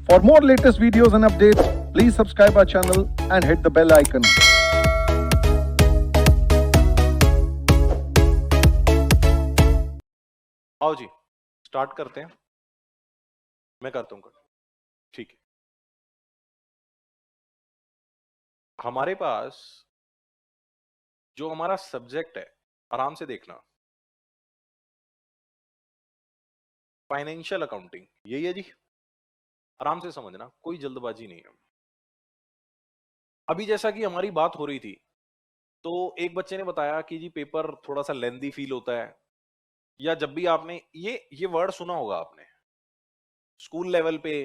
For more latest videos and updates, please subscribe our channel and hit the bell icon. आओ जी start करते हैं। मैं करता हूं ठीक है। हमारे पास जो हमारा सब्जेक्ट है, आराम से देखना, फाइनेंशियल अकाउंटिंग, यही है जी। आराम से समझना, कोई जल्दबाजी नहीं है। अभी जैसा कि हमारी बात हो रही थी, तो एक बच्चे ने बताया कि जी पेपर थोड़ा सा लेंदी फील होता है, या जब भी आपने ये वर्ड सुना होगा आपने स्कूल लेवल पे,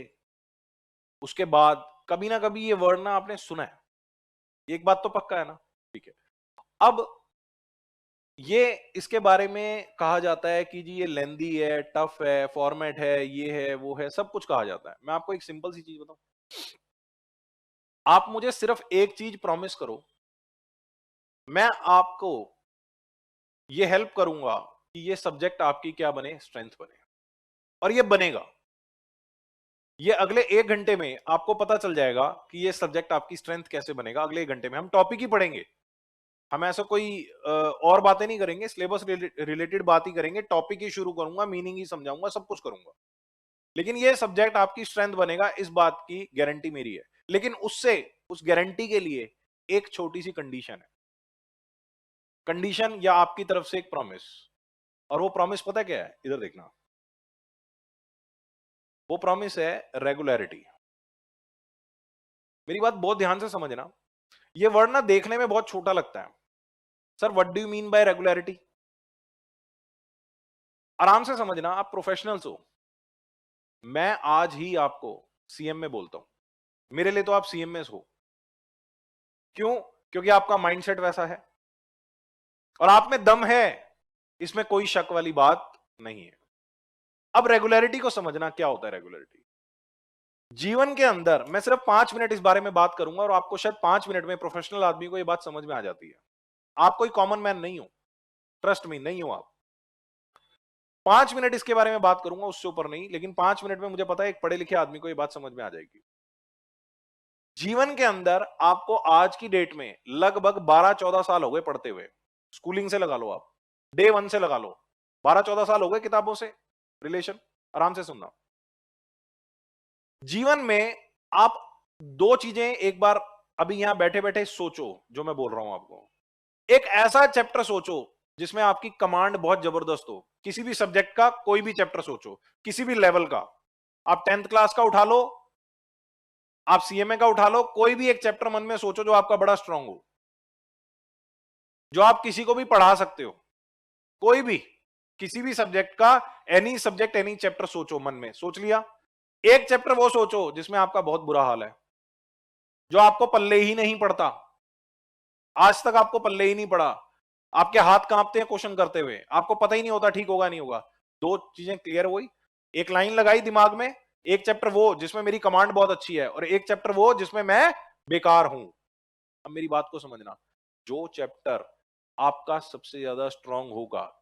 उसके बाद कभी ना कभी ये वर्ड ना आपने सुना है। एक बात तो पक्का है ना, ठीक है। अब ये इसके बारे में कहा जाता है कि जी ये लेंदी है, टफ है, फॉर्मेट है, ये है, वो है, सब कुछ कहा जाता है। मैं आपको एक सिंपल सी चीज बताऊं, आप मुझे सिर्फ एक चीज प्रॉमिस करो, मैं आपको ये हेल्प करूंगा कि ये सब्जेक्ट आपकी क्या बने, स्ट्रेंथ बने। और ये बनेगा। ये अगले 1 घंटे में आपको पता चल जाएगा कि ये सब्जेक्ट आपकी स्ट्रेंथ कैसे बनेगा। अगले 1 घंटे में हम टॉपिक ही पढ़ेंगे, हम ऐसा कोई और बातें नहीं करेंगे, सिलेबस रिलेटेड बात ही करेंगे, टॉपिक ही शुरू करूंगा, मीनिंग ही समझाऊंगा, सब कुछ करूंगा। लेकिन ये सब्जेक्ट आपकी स्ट्रेंथ बनेगा, इस बात की गारंटी मेरी है। लेकिन उससे, उस गारंटी के लिए एक छोटी सी कंडीशन है। कंडीशन या आपकी तरफ से एक प्रॉमिस। और वो प्रॉमिस पता क्या है? इधर देखना, वो प्रॉमिस है रेगुलरिटी। मेरी बात बहुत ध्यान से समझना। ये वर्ड ना देखने में बहुत छोटा लगता है। Sir what do you mean by regularity? आराम से समझना, आप प्रोफेशनल्स हो। मैं आज ही आपको सीएम में बोलता हूं, मेरे लिए तो आप सीएम में हो। क्यों? क्योंकि आपका माइंडसेट वैसा है और आप में दम है, इसमें कोई शक वाली बात नहीं है। अब रेगुलरिटी को समझना, क्या होता है रेगुलरिटी जीवन के अंदर। मैं सिर्फ 5 मिनट इस बारे में बात करूंगा और आपको शायद 5 मिनट में, प्रोफेशनल आदमी को यह बात समझ में आ जाती है। आप कोई कॉमन मैन नहीं हो, ट्रस्ट मी, नहीं हो आप। 5 मिनट इसके बारे में बात करूंगा, उससे ऊपर नहीं। लेकिन 5 मिनट में मुझे पता है एक पढ़े लिखे आदमी को यह बात समझ में आ जाएगी। जीवन के अंदर आपको आज की डेट में लगभग 12-14 साल हो गए पढ़ते हुए। स्कूलिंग से लगा लो, आप डे 1 से लगा लो, 12-14 साल हो गए किताबों से रिलेशन। आराम से सुनना, जीवन में आप 2 चीजें एक बार अभी यहां बैठे बैठे सोचो, जो मैं बोल रहा हूं आपको। एक ऐसा चैप्टर सोचो जिसमें आपकी कमांड बहुत जबरदस्त हो, किसी भी सब्जेक्ट का कोई भी चैप्टर सोचो, किसी भी लेवल का। आप 10th क्लास का उठा लो, आप सीएमए का उठा लो, कोई भी एक चैप्टर मन में सोचो जो आपका बड़ा स्ट्रांग हो, जो आप किसी को भी पढ़ा सकते हो। कोई भी, किसी भी सब्जेक्ट का, एनी सब्जेक्ट, एनी चैप्टर सोचो, मन में सोच लिया। एक चैप्टर वो सोचो जिसमें आपका बहुत बुरा हाल है, जो आपको पल्ले ही नहीं पड़ता, आज तक आपको पल्ले ही नहीं पड़ा, आपके हाथ कांपते हैं क्वेश्चन करते हुए, आपको पता ही नहीं होता ठीक होगा नहीं होगा। 2 चीजें क्लियर हुई, एक लाइन लगाई दिमाग में, एक चैप्टर वो जिसमें मेरी कमांड बहुत अच्छी है, और एक चैप्टर वो जिसमें मैं बेकार हूं। अब मेरी बात को समझना, जो चैप्टर आपका सबसे ज्यादा स्ट्रांग होगा,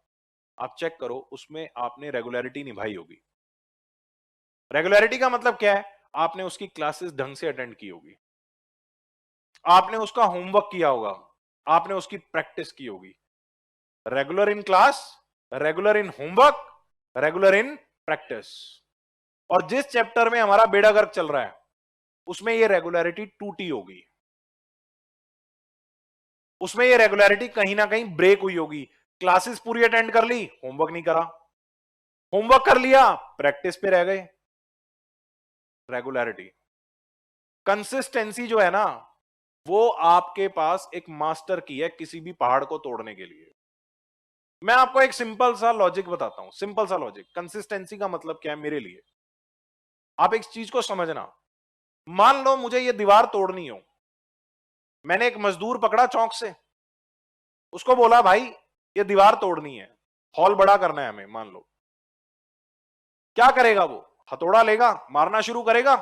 आप चेक करो उसमें आपने रेगुलरिटी निभाई होगी। रेगुलरिटी का मतलब क्या है? आपने उसकी क्लासेस ढंग से अटेंड की होगी, आपने उसका होमवर्क किया होगा, आपने उसकी प्रैक्टिस की होगी। Regular in class, regular in homework, regular in practice. और जिस चैप्टर में हमारा बेड़ा गर्क चल रहा है, उसमें ये रेगुलरिटी टूटी होगी, उसमें ये रेगुलरिटी कहीं ना कहीं ब्रेक हुई होगी। क्लासेस पूरी अटेंड कर ली, होमवर्क नहीं करा, होमवर्क कर लिया, प्रैक्टिस पे रह गए। रेगुलरिटी, कंसिस्टेंसी जो है ना, वो आपके पास एक मास्टर की है किसी भी पहाड़ को तोड़ने के लिए। मैं आपको एक सिंपल सा लॉजिक बताता हूं, सिंपल सा लॉजिक। कंसिस्टेंसी का मतलब क्या है मेरे लिए, आप एक चीज को समझना। मान लो मुझे ये दीवार तोड़नी हो, मैंने एक मजदूर पकड़ा चौक से, उसको बोला भाई ये दीवार तोड़नी है, हॉल बड़ा करना है हमें, मान लो। क्या करेगा वो? हथौड़ा लेगा, मारना शुरू करेगा।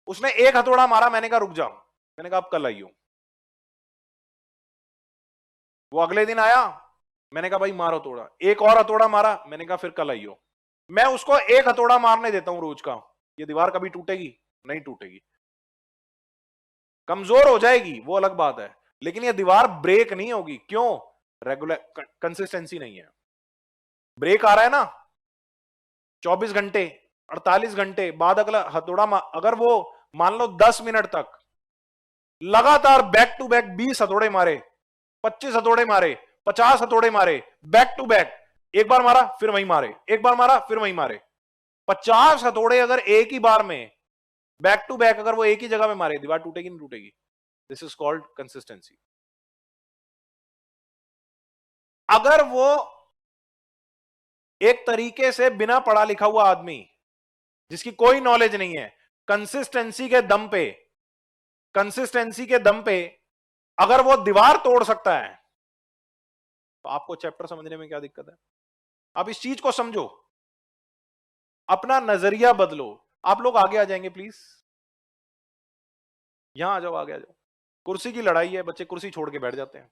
उसने एक हथौड़ा मारा, मैंने कहा रुक जाओ, मैंने कहा अब कल आइयो। वो अगले दिन आया, मैंने कहा भाई मारो हथौड़ा, एक और हथौड़ा मारा, मैंने कहा फिर कल आइयो। मैं उसको एक हथौड़ा मारने देता हूं रोज का, ये दीवार कभी टूटेगी? नहीं टूटेगी। कमजोर हो जाएगी वो अलग बात है, लेकिन ये दीवार ब्रेक नहीं होगी। क्यों? रेगुलर कंसिस्टेंसी नहीं है। ब्रेक आ रहा है ना 24 घंटे 48 घंटे बाद, अगला हथौड़ा अगर वो मान लो 10 मिनट तक लगातार बैक टू बैक 20 हथौड़े मारे, 25 हथौड़े मारे, 50 हथौड़े मारे, बैक टू बैक, एक बार मारा फिर वहीं मारे, एक बार मारा फिर वहीं मारे, 50 हथौड़े अगर एक ही बार में बैक टू बैक अगर वो एक ही जगह में मारे, दीवार टूटेगी नहीं टूटेगी? This is called consistency. अगर वो एक तरीके से बिना पढ़ा लिखा हुआ आदमी जिसकी कोई नॉलेज नहीं है, कंसिस्टेंसी के दम पे, कंसिस्टेंसी के दम पे अगर वो दीवार तोड़ सकता है, तो आपको चैप्टर समझने में क्या दिक्कत है? आप इस चीज को समझो, अपना नजरिया बदलो। आप लोग आगे आ जाएंगे प्लीज, यहां आ जाओ, आगे आ जाओ। कुर्सी की लड़ाई है, बच्चे कुर्सी छोड़ के बैठ जाते हैं।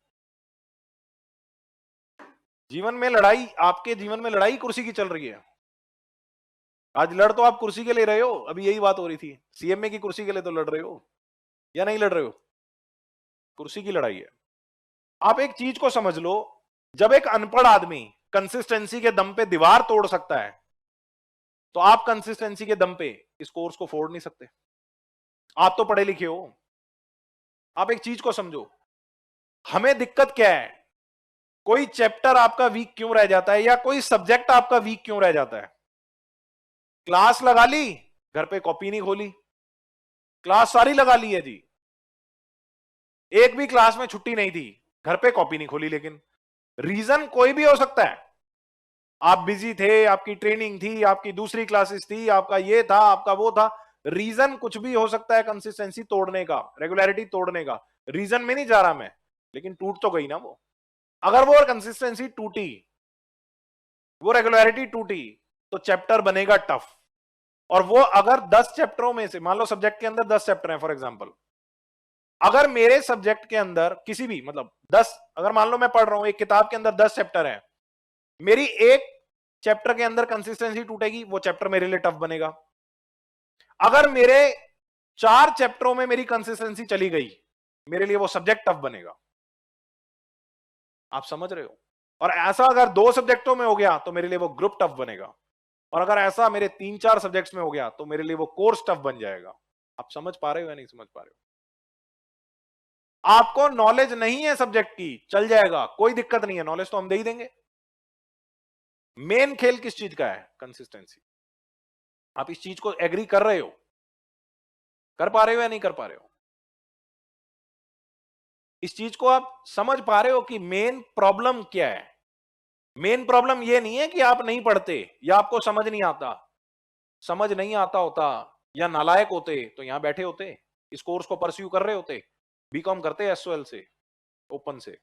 जीवन में लड़ाई, आपके जीवन में लड़ाई कुर्सी की चल रही है। आज लड़ तो आप कुर्सी के लिए रहे हो, अभी यही बात हो रही थी, सीएमए की कुर्सी के लिए तो लड़ रहे हो या नहीं लड़ रहे हो? कुर्सी की लड़ाई है। आप एक चीज को समझ लो, जब एक अनपढ़ आदमी कंसिस्टेंसी के दम पे दीवार तोड़ सकता है, तो आप कंसिस्टेंसी के दम पे इस कोर्स को फोड़ नहीं सकते। आप तो पढ़े लिखे हो। आप एक चीज को समझो, हमें दिक्कत क्या है? कोई चैप्टर आपका वीक क्यों रह जाता है, या कोई सब्जेक्ट आपका वीक क्यों रह जाता है? क्लास लगा ली, घर पे कॉपी नहीं खोली। क्लास सारी लगा ली है जी, एक भी क्लास में छुट्टी नहीं थी, घर पे कॉपी नहीं खोली। लेकिन रीजन कोई भी हो सकता है। आप बिजी थे, आपकी ट्रेनिंग थी, आपकी दूसरी क्लासेस थी, आपका ये था, आपका वो था। रीजन कुछ भी हो सकता है कंसिस्टेंसी तोड़ने का, रेगुलरिटी तोड़ने का। रीजन में नहीं जा रहा मैं, लेकिन टूट तो गई ना वो। अगर वो कंसिस्टेंसी टूटी, वो रेगुलरिटी टूटी, तो चैप्टर बनेगा टफ। और वो अगर 10 चैप्टरों में से, मान लो सब्जेक्ट के अंदर 10 चैप्टर हैं फॉर एग्जांपल, अगर मेरे सब्जेक्ट के अंदर किसी भी, मतलब 10, अगर मान लो मैं पढ़ रहा हूं, एक किताब के अंदर 10 चैप्टर हैं, मेरी एक चैप्टर के अंदर कंसिस्टेंसी टूटेगी, वो चैप्टर मेरे लिए टफ बनेगा। अगर मेरे 4 चैप्टरों में मेरी कंसिस्टेंसी चली गई, मेरे लिए वो सब्जेक्ट टफ बनेगा। आप समझ रहे हो? और ऐसा अगर 2 सब्जेक्टों में हो गया, तो मेरे लिए वो ग्रुप टफ बनेगा। और अगर ऐसा मेरे 3-4 सब्जेक्ट्स में हो गया, तो मेरे लिए वो कोर्स टफ बन जाएगा। आप समझ पा रहे हो या नहीं समझ पा रहे हो? आपको नॉलेज नहीं है सब्जेक्ट की, चल जाएगा, कोई दिक्कत नहीं है, नॉलेज तो हम दे ही देंगे। मेन खेल किस चीज का है? कंसिस्टेंसी। आप इस चीज को एग्री कर रहे हो? कर पा रहे हो या नहीं कर पा रहे हो? इस चीज को आप समझ पा रहे हो कि मेन प्रॉब्लम क्या है? मेन प्रॉब्लम ये नहीं है कि आप नहीं पढ़ते या आपको समझ नहीं आता। समझ नहीं आता होता या नालायक होते तो यहां बैठे होते, इस कोर्स को परस्यू कर रहे होते, बीकॉम करते एसओएल से, ओपन से।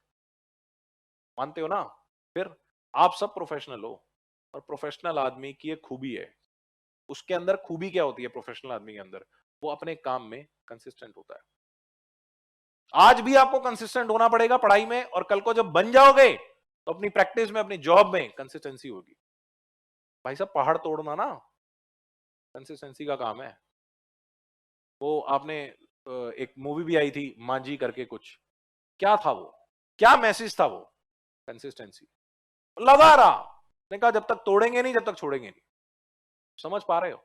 मानते हो ना? फिर आप सब प्रोफेशनल हो, और प्रोफेशनल आदमी की एक खूबी है। उसके अंदर खूबी क्या होती है प्रोफेशनल आदमी के अंदर? वो अपने काम में कंसिस्टेंट होता है। आज भी आपको कंसिस्टेंट होना पड़ेगा पढ़ाई में, और कल को जब बन जाओगे तो अपनी प्रैक्टिस में, अपनी जॉब में कंसिस्टेंसी होगी। भाई साहब, पहाड़ तोड़ना ना कंसिस्टेंसी का काम है। वो आपने एक मूवी भी आई थी मांझी करके, कुछ क्या था वो, क्या मैसेज था वो? कंसिस्टेंसी। लगा रहा, ने कहा जब तक तोड़ेंगे नहीं, जब तक छोड़ेंगे नहीं। समझ पा रहे हो?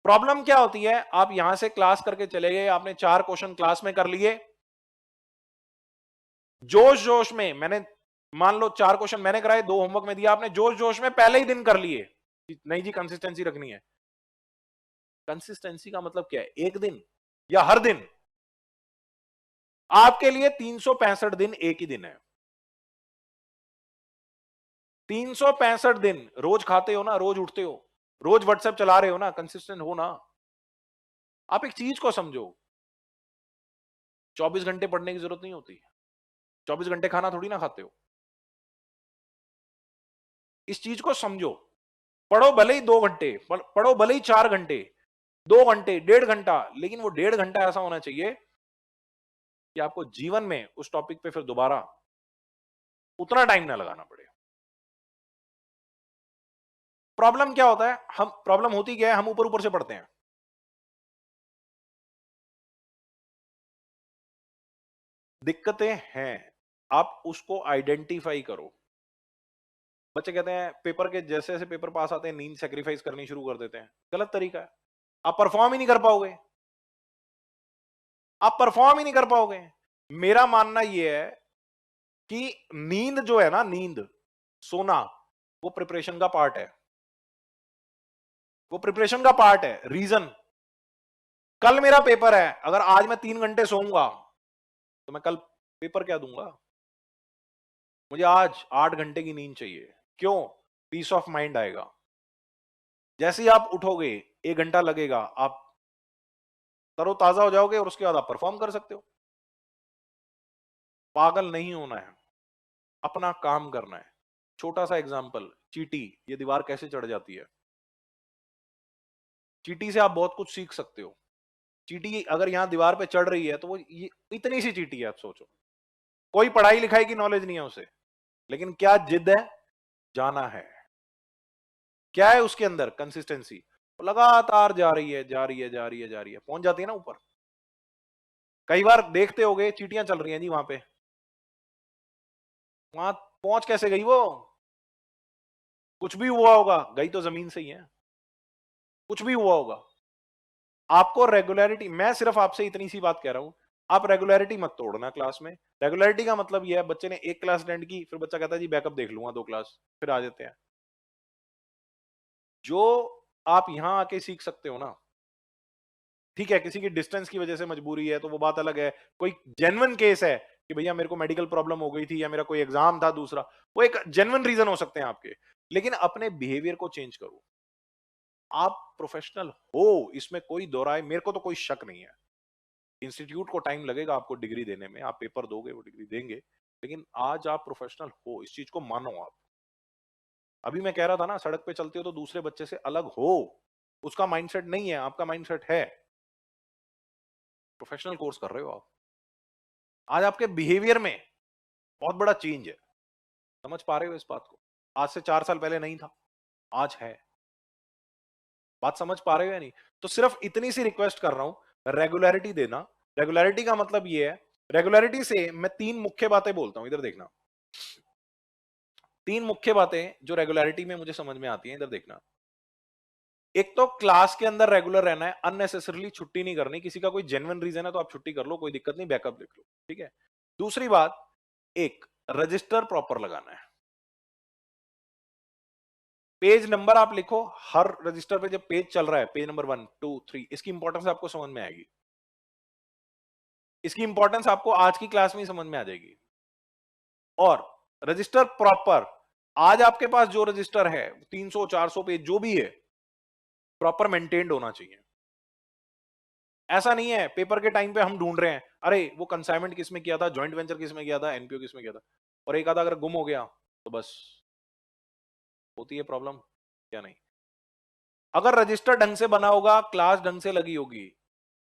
प्रॉब्लम क्या होती है? आप यहां से क्लास करके चले गए, आपने 4 क्वेश्चन क्लास में कर लिए, जोश जोश में मैंने, मान लो 4 क्वेश्चन मैंने कराए, 2 होमवर्क में दिया, आपने जोश जोश में पहले ही दिन कर लिए। नहीं जी, कंसिस्टेंसी रखनी है। कंसिस्टेंसी का मतलब क्या है? एक दिन या हर दिन? आपके लिए 365 दिन एक ही दिन है। 365 दिन रोज खाते हो ना, रोज उठते हो, रोज व्हाट्सएप चला रहे हो ना, कंसिस्टेंट हो ना। आप एक चीज को समझो, 24 घंटे पढ़ने की जरूरत नहीं होती, 24 घंटे खाना थोड़ी ना खाते हो। इस चीज को समझो, पढ़ो भले ही 2 घंटे, पढ़ो भले ही 4 घंटे, 2 घंटे, 1.5 घंटा, लेकिन वो 1.5 घंटा ऐसा होना चाहिए कि आपको जीवन में उस टॉपिक पे फिर दोबारा उतना टाइम ना लगाना पड़े। प्रॉब्लम क्या होता है? हम प्रॉब्लम होती क्या है? हम ऊपर ऊपर से पढ़ते हैं। दिक्कतें हैं, आप उसको आइडेंटिफाई करो। बच्चे कहते हैं पेपर के जैसे जैसे पेपर पास आते हैं नींद सेक्रीफाइस करनी शुरू कर देते हैं, गलत तरीका है। आप परफॉर्म ही नहीं कर पाओगे, आप परफॉर्म ही नहीं कर पाओगे। मेरा मानना यह है कि नींद जो है ना, नींद, सोना, वो प्रिपरेशन का पार्ट है, वो प्रिपरेशन का पार्ट है। रीजन, कल मेरा पेपर है, अगर आज मैं 3 घंटे सोऊंगा तो मैं कल पेपर क्या दूंगा? मुझे आज 8 घंटे की नींद चाहिए। क्यों? पीस ऑफ माइंड आएगा। जैसे ही आप उठोगे 1 घंटा लगेगा, आप तरोताजा हो जाओगे और उसके बाद आप परफॉर्म कर सकते हो। पागल नहीं होना है, अपना काम करना है। छोटा सा एग्जांपल, चींटी, ये दीवार कैसे चढ़ जाती है? चींटी से आप बहुत कुछ सीख सकते हो। चींटी अगर यहां दीवार पे चढ़ रही है तो वो ये इतनी सी चींटी है, आप सोचो। कोई पढ़ाई लिखाई की नॉलेज नहीं है उसे, लेकिन क्या जिद है, जाना है। क्या है उसके अंदर? कंसिस्टेंसी। वो लगातार जा रही है, जा रही है, जा रही है, जा रही है, पहुंच जाती है ना ऊपर। कई बार देखते होगे चींटियां चल रही हैं जी वहां पे, वहां पहुंच कैसे गई वो? कुछ भी हुआ होगा, गई तो जमीन से ही है, कुछ भी हुआ होगा। आपको रेगुलरिटी, मैं सिर्फ आपसे इतनी सी बात कह रहा हूं, आप रेगुलरिटी मत तोड़ना क्लास में। रेगुलरिटी का मतलब यह है, बच्चे ने एक क्लास अटेंड की, फिर बच्चा कहता है जी बैकअप देख लूंगा 2 क्लास, फिर आ जाते हैं। जो आप यहां आके सीख सकते हो ना, ठीक है, किसी की डिस्टेंस की वजह से मजबूरी है तो वो बात अलग है। कोई जेन्युइन केस है कि भैया मेरे को मेडिकल प्रॉब्लम हो गई थी या मेरा कोई एग्जाम था दूसरा, वो एक जेन्युइन रीजन हो सकते हैं आपके, लेकिन अपने बिहेवियर को चेंज करो। आप प्रोफेशनल हो, इसमें कोई दो राय, मेरे को तो कोई शक नहीं है। इंस्टीट्यूट को टाइम लगेगा आपको डिग्री देने में, आप पेपर दोगे, वो डिग्री देंगे, लेकिन आज आप प्रोफेशनल हो, इस चीज को मानो आप। अभी मैं कह रहा था ना, सड़क पे चलते हो तो दूसरे बच्चे से अलग हो, उसका माइंडसेट नहीं है, आपका माइंडसेट है। प्रोफेशनल कोर्स कर रहे हो आप, आज आपके बिहेवियर में बहुत बड़ा चेंज है। समझ पा रहे हो इस बात को? आज से 4 साल पहले नहीं था, आज है। बात समझ पा रहे हो या नहीं? तो सिर्फ इतनी सी रिक्वेस्ट कर रहा हूं, रेगुलरिटी देना। रेगुलरिटी का मतलब ये है, रेगुलरिटी से मैं 3 मुख्य बातें बोलता हूं, इधर देखना। 3 मुख्य बातें जो रेगुलरिटी में मुझे समझ में आती हैं, इधर देखना। एक तो क्लास के अंदर रेगुलर रहना है, अननेसेसरली छुट्टी नहीं करनी। किसी का कोई जेन्युइन रीजन है तो आप छुट्टी कर लो, कोई दिक्कत नहीं, बैकअप लिख लो, ठीक है। दूसरी बात, एक रजिस्टर प्रॉपर लगाना है। पेज नंबर आप लिखो, हर रजिस्टर पे जब पेज चल रहा है, पेज नंबर 1, 2, 3, इसकी इंपॉर्टेंस आपको समझ में आएगी। इसकी इंपॉर्टेंस आपको आज की क्लास में ही समझ में आ जाएगी। और रजिस्टर प्रॉपर, आज आपके पास जो रजिस्टर है 300 400 पेज जो भी है, प्रॉपर मेंटेन्ड होना चाहिए। ऐसा नहीं है पेपर के टाइम पे हम ढूंढ रहे हैं, अरे वो कंसाइनमेंट किसमें किया था, जॉइंट वेंचर किसमें किया था, एनपीओ किसमें किया था, और एक आधा अगर गुम हो गया तो बस होती है प्रॉब्लम, क्या नहीं। अगर रजिस्टर ढंग से बना होगा, क्लास ढंग से लगी होगी,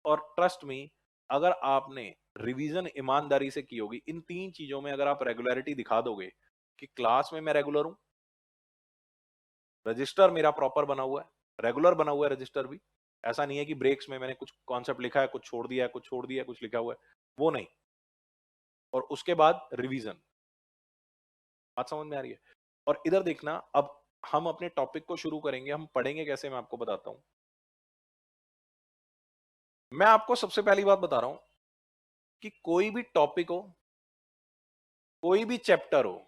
और ट्रस्ट मी, अगर आपने रिवीजन ईमानदारी से की होगी, इन 3 चीजों में अगर आप रेगुलरिटी दिखा दोगे कि क्लास में मैं रेगुलर हूं, रजिस्टर मेरा प्रॉपर बना हुआ है, रेगुलर बना हुआ है रजिस्टर भी, ऐसा नहीं है कि ब्रेक्स में मैंने कुछ कॉन्सेप्ट लिखा है, कुछ छोड़ दिया है, कुछ छोड़ दिया है, कुछ लिखा हुआ है, वो नहीं। और उसके बाद रिवीजन। बात समझ में आ रही है? और इधर देखना, अब हम अपने टॉपिक को शुरू करेंगे। हम पढ़ेंगे कैसे, मैं आपको बताता हूं। मैं आपको सबसे पहली बात बता रहा हूं कि कोई भी टॉपिक हो, कोई भी चैप्टर हो,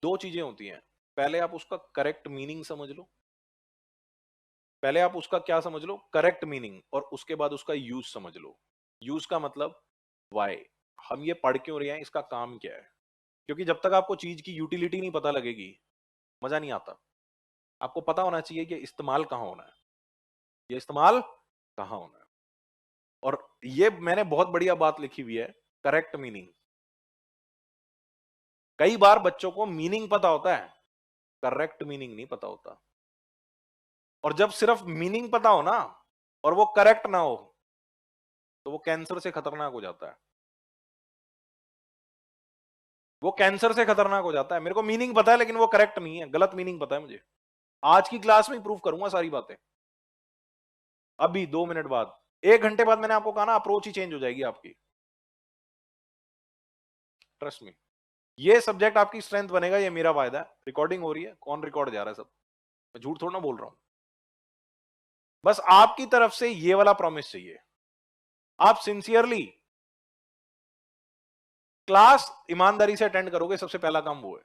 2 चीजें होती हैं। पहले आप उसका करेक्ट मीनिंग समझ लो, पहले आप उसका क्या समझ लो, करेक्ट मीनिंग, और उसके बाद उसका यूज समझ लो। यूज का मतलब वाई, हम ये पढ़ क्यों रहे हैं, इसका काम क्या है। क्योंकि जब तक आपको चीज की यूटिलिटी नहीं पता लगेगी, मजा नहीं आता। आपको पता होना चाहिए कि इस्तेमाल कहां होना है, ये इस्तेमाल कहां होना है। और ये मैंने बहुत बढ़िया बात लिखी हुई है, करेक्ट मीनिंग। कई बार बच्चों को मीनिंग पता होता है, करेक्ट मीनिंग नहीं पता होता। और जब सिर्फ मीनिंग पता हो ना और वो करेक्ट ना हो, तो वो कैंसर से खतरनाक हो जाता है। वो कैंसर से खतरनाक हो जाता है। मेरे को मीनिंग पता है लेकिन वो करेक्ट नहीं है, गलत मीनिंग पता है मुझे। आज की क्लास में प्रूव करूंगा सारी बातें, अभी 2 मिनट बाद। 1 घंटे बाद मैंने आपको कहा ना, अप्रोच ही चेंज हो जाएगी आपकी, ट्रस्ट मी। ये सब्जेक्ट आपकी स्ट्रेंथ बनेगा, ये मेरा वायदा है। रिकॉर्डिंग हो रही है, कौन रिकॉर्ड जा रहा है, सब मैं झूठ थोड़ा ना बोल रहा हूं। बस आपकी तरफ से ये वाला प्रॉमिस चाहिए, आप सिंसियरली क्लास ईमानदारी से अटेंड करोगे, सबसे पहला काम वो है।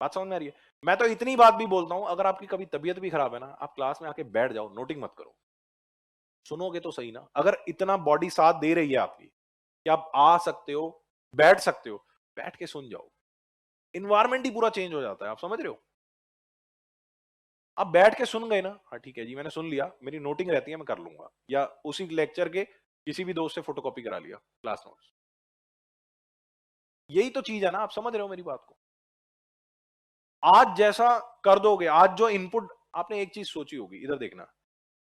बात समझ में आ रही है? मैं तो इतनी बात भी बोलता हूं, अगर आपकी कभी तबीयत भी खराब है ना, आप क्लास में आके बैठ जाओ, नोटिंग मत करो, सुनोगे तो सही ना। अगर इतना बॉडी साथ दे रही है आपकी कि आप आ सकते हो, बैठ सकते हो, बैठ के सुन जाओ, इन्वायरमेंट ही पूरा चेंज हो जाता है। आप समझ रहे हो? आप बैठ के सुन गए ना, हाँ ठीक है जी, मैंने सुन लिया, मेरी नोटिंग रहती है, मैं कर लूंगा, या उसी लेक्चर के किसी भी दोस्त से फोटोकॉपी करा लिया क्लास नोट्स। यही तो चीज है ना, आप समझ रहे हो मेरी बात को? आज जैसा कर दोगे, आज जो इनपुट, आपने एक चीज सोची होगी, इधर देखना,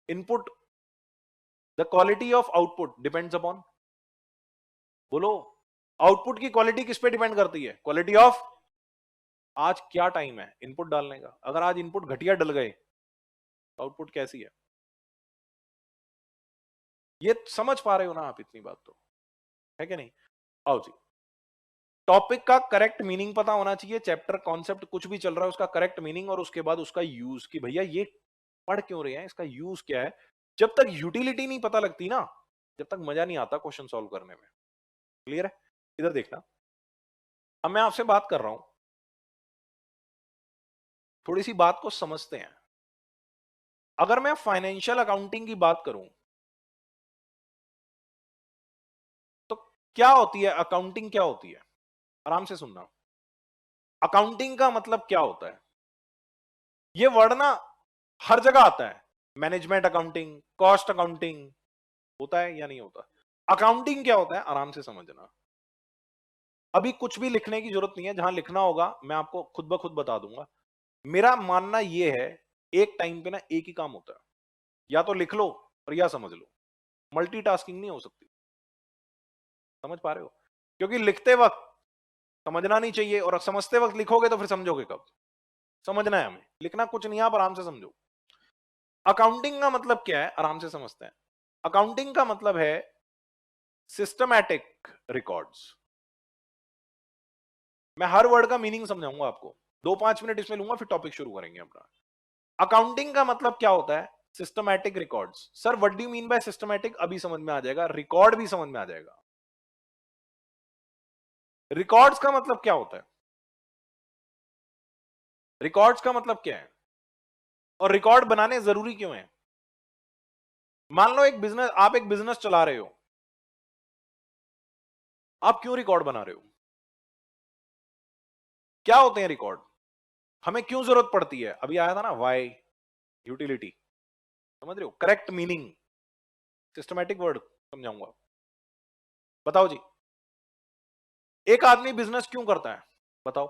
input, the quality of output depends upon, बोलो, आउटपुट की क्वालिटी किस पे डिपेंड करती है? क्वालिटी ऑफ, आज क्या टाइम है इनपुट डालने का? अगर आज इनपुट घटिया डल गए, आउटपुट कैसी है? ये समझ पा रहे हो ना आप इतनी बात तो, है कि नहीं? आओ जी, टॉपिक का करेक्ट मीनिंग पता होना चाहिए, चैप्टर कॉन्सेप्ट कुछ भी चल रहा है उसका करेक्ट मीनिंग, और उसके बाद उसका यूज, कि भैया ये पढ़ क्यों रहे हैं, इसका यूज क्या है। जब तक यूटिलिटी नहीं पता लगती ना, जब तक मजा नहीं आता क्वेश्चन सॉल्व करने में। क्लियर है? इधर देखना, अब मैं आपसे बात कर रहा हूं, थोड़ी सी बात को समझते हैं। अगर मैं फाइनेंशियल अकाउंटिंग की बात करूं, तो क्या होती है अकाउंटिंग, क्या होती है? आराम से सुनना, अकाउंटिंग का मतलब क्या होता है? ये वर्ड ना हर जगह आता है, मैनेजमेंट अकाउंटिंग, कॉस्ट अकाउंटिंग, होता है या नहीं होता? अकाउंटिंग क्या होता है, आराम से समझना। अभी कुछ भी लिखने की जरूरत नहीं है, जहां लिखना होगा मैं आपको खुद ब खुद बता दूंगा। मेरा मानना यह है, एक टाइम पे ना एक ही काम होता है, या तो लिख लो और या समझ लो, मल्टीटास्किंग नहीं हो सकती। समझ पा रहे हो? क्योंकि लिखते वक्त समझना नहीं चाहिए, और समझते वक्त लिखोगे तो फिर समझोगे कब? समझना है हमें, लिखना कुछ नहीं, आप आराम से समझो। अकाउंटिंग का मतलब क्या है, आराम से समझते हैं। अकाउंटिंग का मतलब है सिस्टमैटिक रिकॉर्ड्स। मैं हर वर्ड का मीनिंग समझाऊंगा आपको, 2-5 मिनट इसमें लूंगा, फिर टॉपिक शुरू करेंगे अपना। अकाउंटिंग का मतलब क्या होता है? Systematic records. Sir what do you mean by systematic? अभी समझ में आ जाएगा, रिकॉर्ड भी समझ में आ जाएगा। रिकॉर्ड्स का मतलब क्या होता है? रिकॉर्ड्स का मतलब क्या है, और रिकॉर्ड बनाने जरूरी क्यों है? मान लो एक बिजनेस, आप एक बिजनेस चला रहे हो, आप क्यों रिकॉर्ड बना रहे हो? क्या होते हैं रिकॉर्ड? हमें क्यों जरूरत पड़ती है? अभी आया था ना, वाई, यूटिलिटी, समझ रहे हो? करेक्ट मीनिंग, सिस्टमैटिक वर्ड समझाऊंगा। बताओ जी, एक आदमी बिजनेस क्यों करता है? बताओ।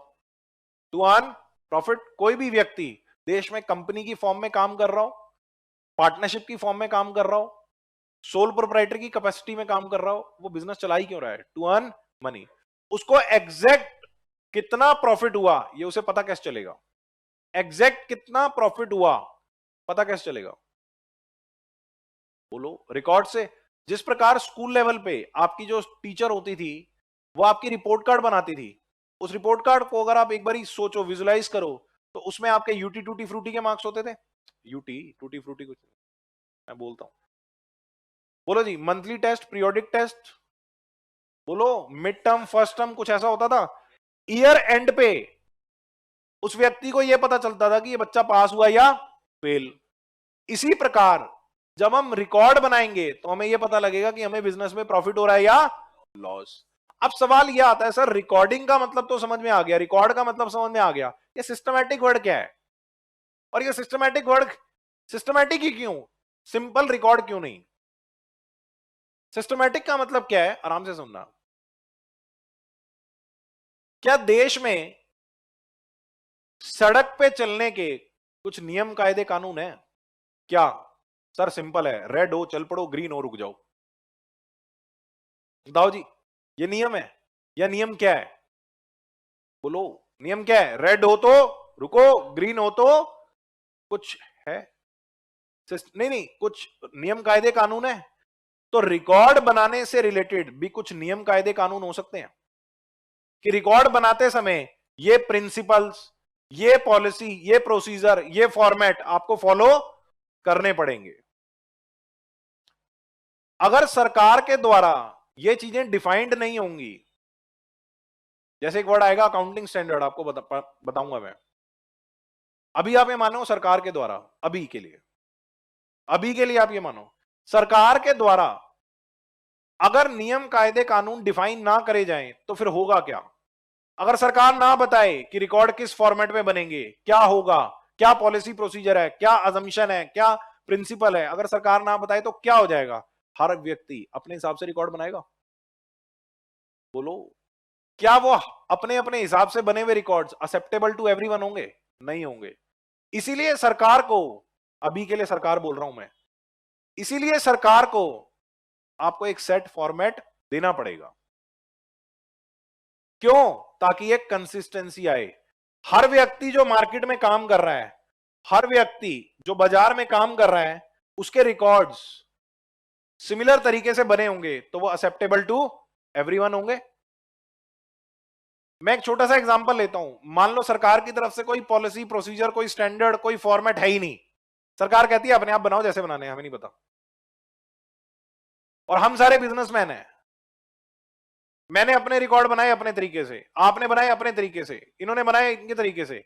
To earn profit. कोई भी व्यक्ति देश में कंपनी की फॉर्म में काम कर रहा हो, पार्टनरशिप की फॉर्म में काम कर रहा हो, सोल प्रोप्राइटर की कैपेसिटी में काम कर रहा हो, वो बिजनेस चला ही क्यों रहा है? To earn money. उसको एग्जैक्ट कितना प्रॉफिट हुआ ये उसे पता कैसे चलेगा? एग्जैक्ट कितना प्रॉफिट हुआ पता कैसे चलेगा? बोलो, रिकॉर्ड से। जिस प्रकार स्कूल लेवल पे आपकी जो टीचर होती थी, वो आपकी रिपोर्ट कार्ड बनाती थी, उस रिपोर्ट कार्ड को अगर आप एक बार सोचो, विजुलाइज करो, तो उसमें आपके यूटी टूटी फ्रूटी के मार्क्स होते थे। यूटी टूटी फ्रूटी कुछ नहीं, मैं बोलता हूं। बोलो जी, मंथली टेस्ट, पीरियोडिक टेस्ट, बोलो, मिड टर्म, फर्स्ट टर्म, कुछ ऐसा होता था। ईयर एंड पे उस व्यक्ति को यह पता चलता था कि ये बच्चा पास हुआ या फेल। इसी प्रकार जब हम रिकॉर्ड बनाएंगे तो हमें यह पता लगेगा कि हमें बिजनेस में प्रॉफिट हो रहा है या लॉस। अब सवाल यह आता है, सर रिकॉर्डिंग का मतलब तो समझ में आ गया, रिकॉर्ड का मतलब समझ में आ गया, ये सिस्टमैटिक वर्ड क्या है? और ये सिस्टमैटिक वर्ड सिस्टमैटिक ही क्यों, सिंपल रिकॉर्ड क्यों नहीं? सिस्टमैटिक का मतलब क्या है, आराम से सुनना। क्या देश में सड़क पे चलने के कुछ नियम कायदे कानून है क्या? सर सिंपल है, रेड हो चल पड़ो, ग्रीन हो रुक जाओ। बताओ जी, ये नियम है या नियम क्या है? बोलो, नियम क्या है? रेड हो तो रुको, ग्रीन हो तो कुछ है? नहीं, कुछ नियम कायदे कानून है, तो रिकॉर्ड बनाने से रिलेटेड भी कुछ नियम कायदे कानून हो सकते हैं कि रिकॉर्ड बनाते समय ये प्रिंसिपल्स, ये पॉलिसी, ये प्रोसीजर, ये फॉर्मेट आपको फॉलो करने पड़ेंगे। अगर सरकार के द्वारा ये चीजें डिफाइंड नहीं होंगी, जैसे एक वर्ड आएगा अकाउंटिंग स्टैंडर्ड, आपको बताऊंगा मैं। अभी आप ये मानो सरकार के द्वारा, अभी के लिए आप ये मानो सरकार के द्वारा अगर नियम कायदे कानून डिफाइन ना करे जाएं तो फिर होगा क्या? अगर सरकार ना बताए कि रिकॉर्ड किस फॉर्मेट में बनेंगे, क्या होगा, क्या पॉलिसी प्रोसीजर है, क्या अजम्पशन है, क्या प्रिंसिपल है, अगर सरकार ना बताए तो क्या हो जाएगा? हर व्यक्ति अपने हिसाब से रिकॉर्ड बनाएगा। बोलो, क्या वो अपने अपने हिसाब से बने हुए रिकॉर्ड्स एक्सेप्टेबल टू एवरीवन होंगे? नहीं होंगे। इसीलिए सरकार को, अभी के लिए सरकार बोल रहा हूं मैं, इसीलिए सरकार को आपको एक सेट फॉर्मेट देना पड़ेगा। क्यों? ताकि एक कंसिस्टेंसी आए। हर व्यक्ति जो मार्केट में काम कर रहा है, हर व्यक्ति जो बाजार में काम कर रहा है, उसके रिकॉर्ड्स सिमिलर तरीके से बने होंगे तो वो एक्सेप्टेबल टू एवरीवन होंगे। मैं एक छोटा सा एग्जांपल लेता हूं। मान लो सरकार की तरफ से कोई पॉलिसी, प्रोसीजर, कोई स्टैंडर्ड, कोई फॉर्मेट है ही नहीं। सरकार कहती है अपने आप बनाओ, जैसे बनाने हैं, हमें नहीं पता। और हम सारे बिजनेसमैन हैं, मैंने अपने रिकॉर्ड बनाए अपने तरीके से, आपने बनाए अपने तरीके से, इन्होंने बनाए इनके तरीके से,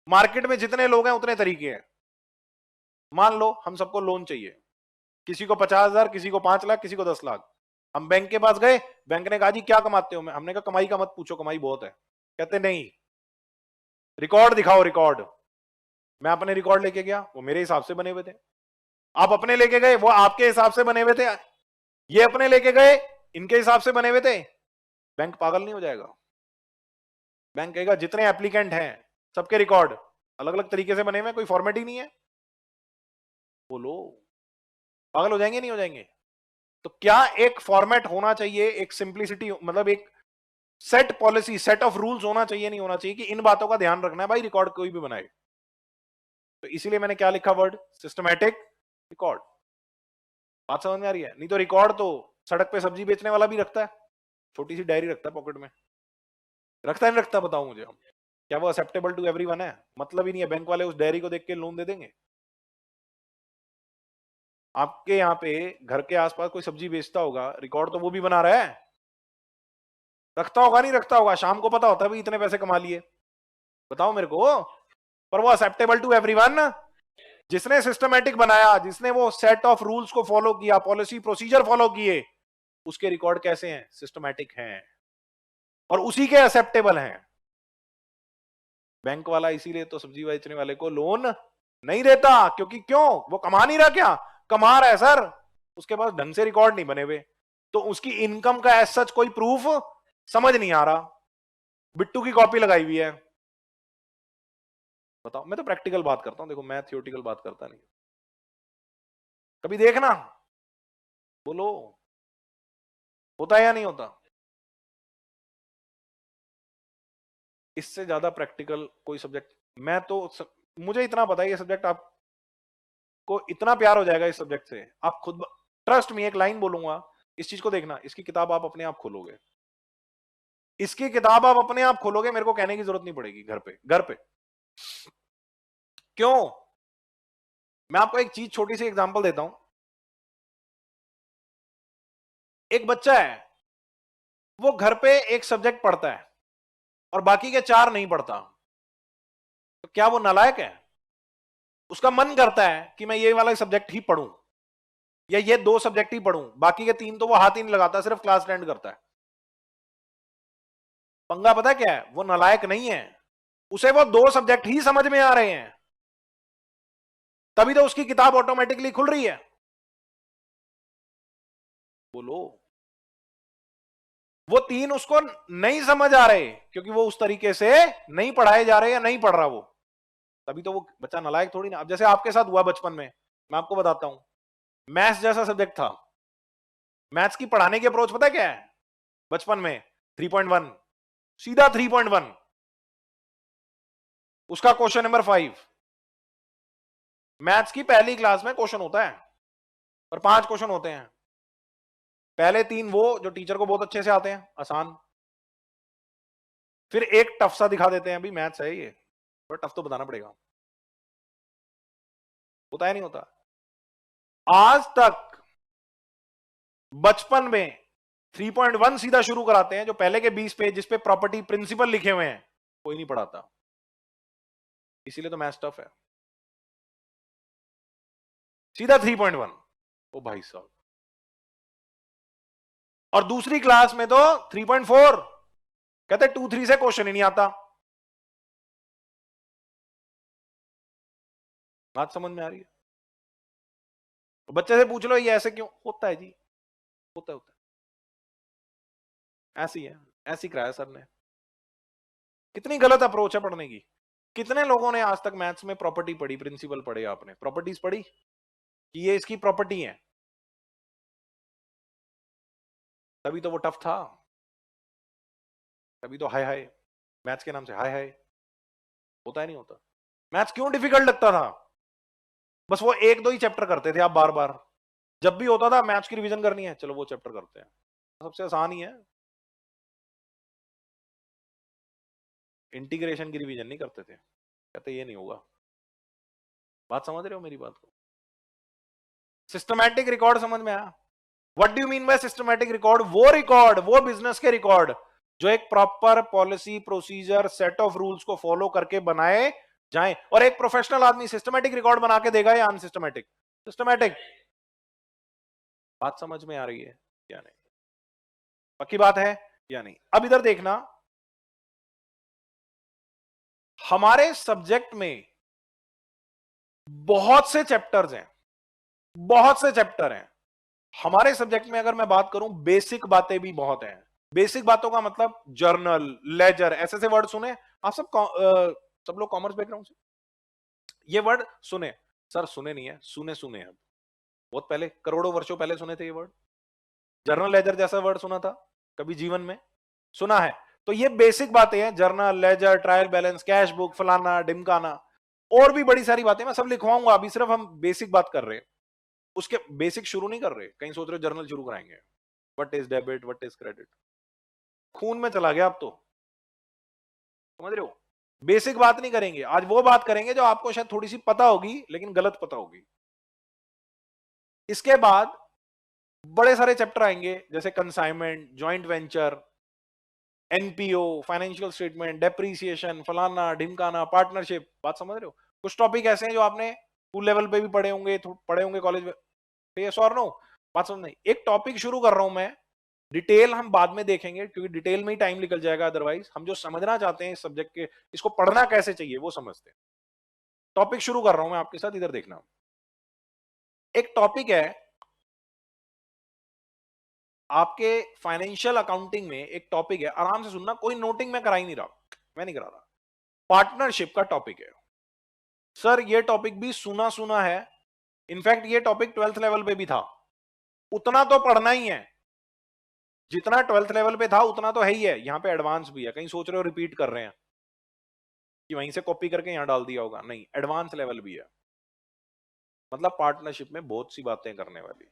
मार्केट में जितने लोग हैं उतने तरीके हैं। मान लो हम सबको लोन चाहिए, किसी को 50,000, किसी को 5 लाख, किसी को 10 लाख। हम बैंक के पास गए, बैंक ने कहा जी क्या कमाते हो? हमने कहा कमाई का मत पूछो, कमाई बहुत है। कहते नहीं, रिकॉर्ड दिखाओ, रिकॉर्ड। मैं अपने रिकॉर्ड लेके गया, वो मेरे हिसाब से बने हुए थे। आप अपने लेके गए, वो आपके हिसाब से बने हुए थे। ये अपने लेके गए, इनके हिसाब से बने हुए थे। बैंक पागल नहीं हो जाएगा? बैंक कहेगा जितने एप्लीकेंट हैं सबके रिकॉर्ड अलग अलग तरीके से बने हुए, कोई फॉर्मेट ही नहीं है। बोलो, पागल हो जाएंगे नहीं हो जाएंगे? तो क्या एक फॉर्मेट होना चाहिए, एक सिंप्लिसिटी, मतलब एक set policy, set of rules होना चाहिए, नहीं होना चाहिए कि इन बातों का ध्यान रखना है भाई, रिकॉर्ड कोई भी बनाए। तो इसीलिए मैंने क्या लिखा वर्ड, सिस्टमैटिक रिकॉर्ड। बात समझ में आ रही है? नहीं तो रिकॉर्ड तो सड़क पे सब्जी बेचने वाला भी रखता है, छोटी सी डायरी रखता है पॉकेट में। रखता है नहीं रखता? बताओ मुझे। क्या वो एक्सेप्टेबल टू एवरीवन है? मतलब ही नहीं है। बैंक वाले उस डायरी को देख के लोन दे देंगे? आपके यहाँ पे घर के आसपास कोई सब्जी बेचता होगा, रिकॉर्ड तो वो भी बना रहा है, रखता होगा नहीं रखता होगा? शाम को पता होता है भी इतने पैसे कमा लिए, बताओ मेरे को। पर वो एक्सेप्टेबल टू एवरीवन, जिसने सिस्टमैटिक बनाया, जिसने वो सेट ऑफ रूल्स को फॉलो किया, पॉलिसी प्रोसीजर फॉलो किए, उसके रिकॉर्ड कैसे हैं? सिस्टमैटिक हैं और उसी के एक्सेप्टेबल हैं। बैंक वाला इसीलिए तो सब्जी बेचने वाले को लोन नहीं देता, क्योंकि क्यों? वो कमा नहीं रहा। क्या कमा रहा है सर? उसके पास ढंग से रिकॉर्ड नहीं बने हुए, तो उसकी इनकम का एज सच कोई प्रूफ समझ नहीं आ रहा, बिट्टू की कॉपी लगाई हुई है। बताओ, मैं तो प्रैक्टिकल बात करता हूं, देखो मैं थियोरटिकल बात करता नहीं। कभी देखना, बोलो, होता है या नहीं होता? इससे ज्यादा प्रैक्टिकल कोई सब्जेक्ट, मैं तो मुझे इतना पता है ये सब्जेक्ट आपको इतना प्यार हो जाएगा इस सब्जेक्ट से, आप खुद ट्रस्ट में, एक लाइन बोलूंगा, इस चीज को देखना, इसकी किताब आप अपने आप खोलोगे, इसकी किताब आप अपने आप खोलोगे, मेरे को कहने की जरूरत नहीं पड़ेगी। घर पे क्यों? मैं आपको एक चीज, छोटी सी एग्जांपल देता हूं। एक बच्चा है, वो घर पे एक सब्जेक्ट पढ़ता है और बाकी के 4 नहीं पढ़ता, तो क्या वो नालायक है? उसका मन करता है कि मैं ये वाला सब्जेक्ट ही पढ़ूं या ये 2 सब्जेक्ट ही पढ़ूं, बाकी के 3 तो वो हाथ ही नहीं लगाता, सिर्फ क्लास अटेंड करता है। पंगा पता क्या है? वो नालायक नहीं है, उसे वो 2 सब्जेक्ट ही समझ में आ रहे हैं, तभी तो उसकी किताब ऑटोमेटिकली खुल रही है। बोलो, वो 3 उसको नहीं समझ आ रहे क्योंकि वो उस तरीके से नहीं पढ़ाए जा रहे या नहीं पढ़ रहा वो, तभी तो वो बच्चा नालायक थोड़ी ना। अब जैसे आपके साथ हुआ बचपन में, मैं आपको बताता हूं, मैथ्स जैसा सब्जेक्ट था, मैथ्स की पढ़ाने की अप्रोच पता है क्या है? बचपन में 3.1, सीधा 3.1, उसका क्वेश्चन नंबर 5, मैथ्स की पहली क्लास में क्वेश्चन होता है और 5 क्वेश्चन होते हैं। पहले 3 वो जो टीचर को बहुत अच्छे से आते हैं, आसान, फिर एक टफ सा दिखा देते हैं, अभी मैथ्स है ये, थोड़ा टफ तो बताना पड़ेगा। होता है नहीं होता? आज तक बचपन में 3.1 सीधा शुरू कराते हैं, जो पहले के 20 पेज जिस पे प्रॉपर्टी प्रिंसिपल लिखे हुए हैं, कोई नहीं पढ़ाता। इसीलिए तो मैथ्स टफ है। सीधा 3.1, ओ भाई साहब। और दूसरी क्लास में तो 3.4, कहते 2-3 से क्वेश्चन ही नहीं आता। बात समझ में आ रही है? बच्चे से पूछ लो ये ऐसे क्यों होता है जी, होता है ऐसी है, ऐसी कराया सर ने। कितनी गलत अप्रोच है पढ़ने की। कितने लोगों ने आज तक मैथ्स में प्रॉपर्टी पढ़ी, प्रिंसिपल पढ़े, आपने प्रॉपर्टीज पढ़ी कि ये इसकी प्रॉपर्टी है, तभी तो वो टफ था, तभी तो हाय हाय मैथ्स के नाम से हाय हाय। होता है नहीं होता? मैथ्स क्यों डिफिकल्ट लगता था? बस वो 1-2 ही चैप्टर करते थे आप बार बार। जब भी होता था मैथ्स की रिवीजन करनी है, चलो वो चैप्टर करते हैं, सबसे आसान ही है। इंटीग्रेशन की रिवीजन नहीं करते थे, कहते ये नहीं होगा। बात समझ रहे हो मेरी बात को? सिस्टमैटिक रिकॉर्ड समझ में आया? What do you mean by systematic record? वो रिकॉर्ड, वो बिजनेस के रिकॉर्ड जो एक proper policy, procedure, set of rules को फॉलो करके बनाए जाएं। और एक प्रोफेशनल आदमी सिस्टमैटिक रिकॉर्ड बना के देगा या अनसिस्टमैटिक? सिस्टमैटिक। बात समझ में आ रही है या नहीं? पक्की बात है या नहीं? अब इधर देखना, हमारे सब्जेक्ट में बहुत से चैप्टर्स हैं, बहुत से चैप्टर हैं हमारे सब्जेक्ट में। अगर मैं बात करूं, बेसिक बातें भी बहुत हैं। बेसिक बातों का मतलब जर्नल, लेजर, ऐसे ऐसे वर्ड सुने आप सब लोग कॉमर्स बैकग्राउंड से, ये वर्ड सुने? सर सुने नहीं है, सुने सुने हैं, बहुत पहले, करोड़ों वर्षों पहले सुने थे ये वर्ड। जर्नल लेजर जैसा वर्ड सुना था कभी जीवन में? सुना है? तो ये बेसिक बातें हैं, journal, ledger, trial balance, cash book, फलाना ढिमकाना, और भी बड़ी सारी बातें मैं सब लिखवाऊंगा। अभी सिर्फ हम बेसिक बात कर रहे हैं, उसके बेसिक शुरू नहीं कर रहे। कहीं सोच रहे हो जर्नल शुरू कराएंगे, what is debit, what is credit, खून में चला गया अब तो, समझ रहे हो? बेसिक बात नहीं करेंगे आज, वो बात करेंगे जो आपको शायद थोड़ी सी पता होगी लेकिन गलत पता होगी। इसके बाद बड़े सारे चैप्टर आएंगे, जैसे consignment, joint venture, NPO, financial statement, depreciation, फलाना ढिमकाना, पार्टनरशिप। बात समझ रहे हो? कुछ टॉपिक ऐसे हैं जो आपने स्कूल लेवल पे भी पढ़े होंगे, पढ़े होंगे कॉलेज में, यस और नो? बात समझ नहीं? एक टॉपिक शुरू कर रहा हूं मैं, डिटेल हम बाद में देखेंगे क्योंकि डिटेल में ही टाइम निकल जाएगा, अदरवाइज हम जो समझना चाहते हैं इस सब्जेक्ट के, इसको पढ़ना कैसे चाहिए वो समझते हैं। टॉपिक शुरू कर रहा हूं मैं आपके साथ, इधर देखना। एक टॉपिक है आपके फाइनेंशियल अकाउंटिंग में, एक टॉपिक है, आराम से सुनना, कोई नोटिंग में करा ही नहीं रहा, मैं नहीं करा रहा। पार्टनरशिप का टॉपिक है। सर ये टॉपिक भी सुना सुना है, इनफैक्ट ये टॉपिक 12th लेवल पे भी था। उतना तो पढ़ना ही है, जितना 12th लेवल पे था उतना तो है ही है। यहां पे एडवांस भी है, कहीं सोच रहे हो रिपीट कर रहे हैं कि वहीं से कॉपी करके यहां डाल दिया होगा, नहीं, एडवांस लेवल भी है। मतलब पार्टनरशिप में बहुत सी बातें करने वाली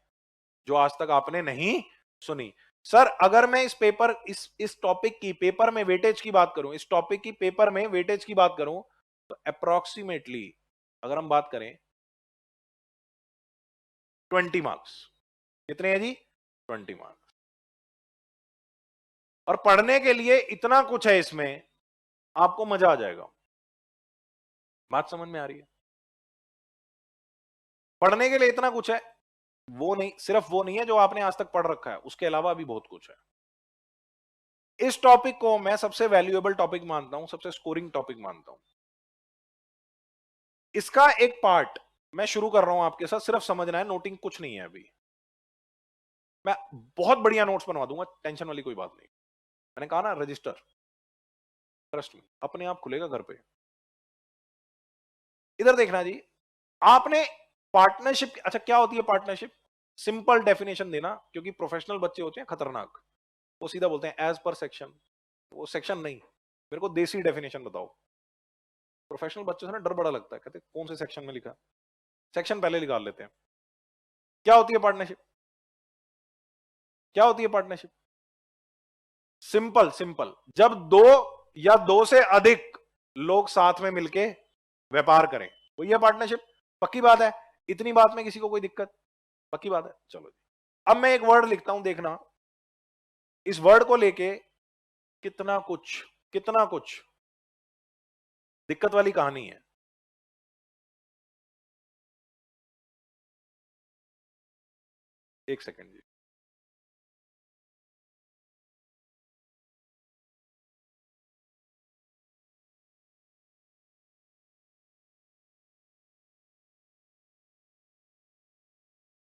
जो आज तक आपने नहीं सुनी। सर अगर मैं इस पेपर, इस टॉपिक की पेपर में वेटेज की बात करूं, इस टॉपिक की पेपर में वेटेज की बात करूं, तो अप्रोक्सीमेटली अगर हम बात करें 20 मार्क्स। कितने हैं जी? 20 मार्क्स। और पढ़ने के लिए इतना कुछ है इसमें, आपको मजा आ जाएगा। बात समझ में आ रही है? पढ़ने के लिए इतना कुछ है, वो नहीं, सिर्फ वो नहीं है जो आपने आज तक पढ़ रखा है, उसके अलावा भी बहुत कुछ है। इस टॉपिक को मैं सबसे वैल्यूएबल टॉपिक मानता हूं, सबसे स्कोरिंग टॉपिक मानता हूं। इसका एक पार्ट मैं शुरू कर रहा हूं आपके साथ, सिर्फ समझना है, नोटिंग कुछ नहीं है अभी। मैं बहुत बढ़िया नोट्स बनवा दूंगा, टेंशन वाली कोई बात नहीं। मैंने कहा ना, रजिस्टर, ट्रस्ट में अपने आप खुलेगा घर पे। इधर देखना जी, आपने पार्टनरशिप, अच्छा क्या होती है पार्टनरशिप? सिंपल डेफिनेशन देना, क्योंकि प्रोफेशनल बच्चे होते हैं खतरनाक, वो सीधा बोलते हैं एज पर सेक्शन। वो सेक्शन नहीं, मेरे को देसी डेफिनेशन बताओ। प्रोफेशनल बच्चों से ना डर बड़ा लगता है, कहते कौन से सेक्शन में लिखा। सेक्शन पहले निकाल लेते हैं। क्या होती है पार्टनरशिप? क्या होती है पार्टनरशिप? सिंपल सिंपल, जब दो या दो से अधिक लोग साथ में मिलके व्यापार करें, वो ये पार्टनरशिप। पक्की बात है, इतनी बात में किसी को कोई दिक्कत? पक्की बात है, चलो जी। अब मैं एक वर्ड लिखता हूं, देखना इस वर्ड को लेके कितना कुछ दिक्कत वाली कहानी है। एक सेकंड जी।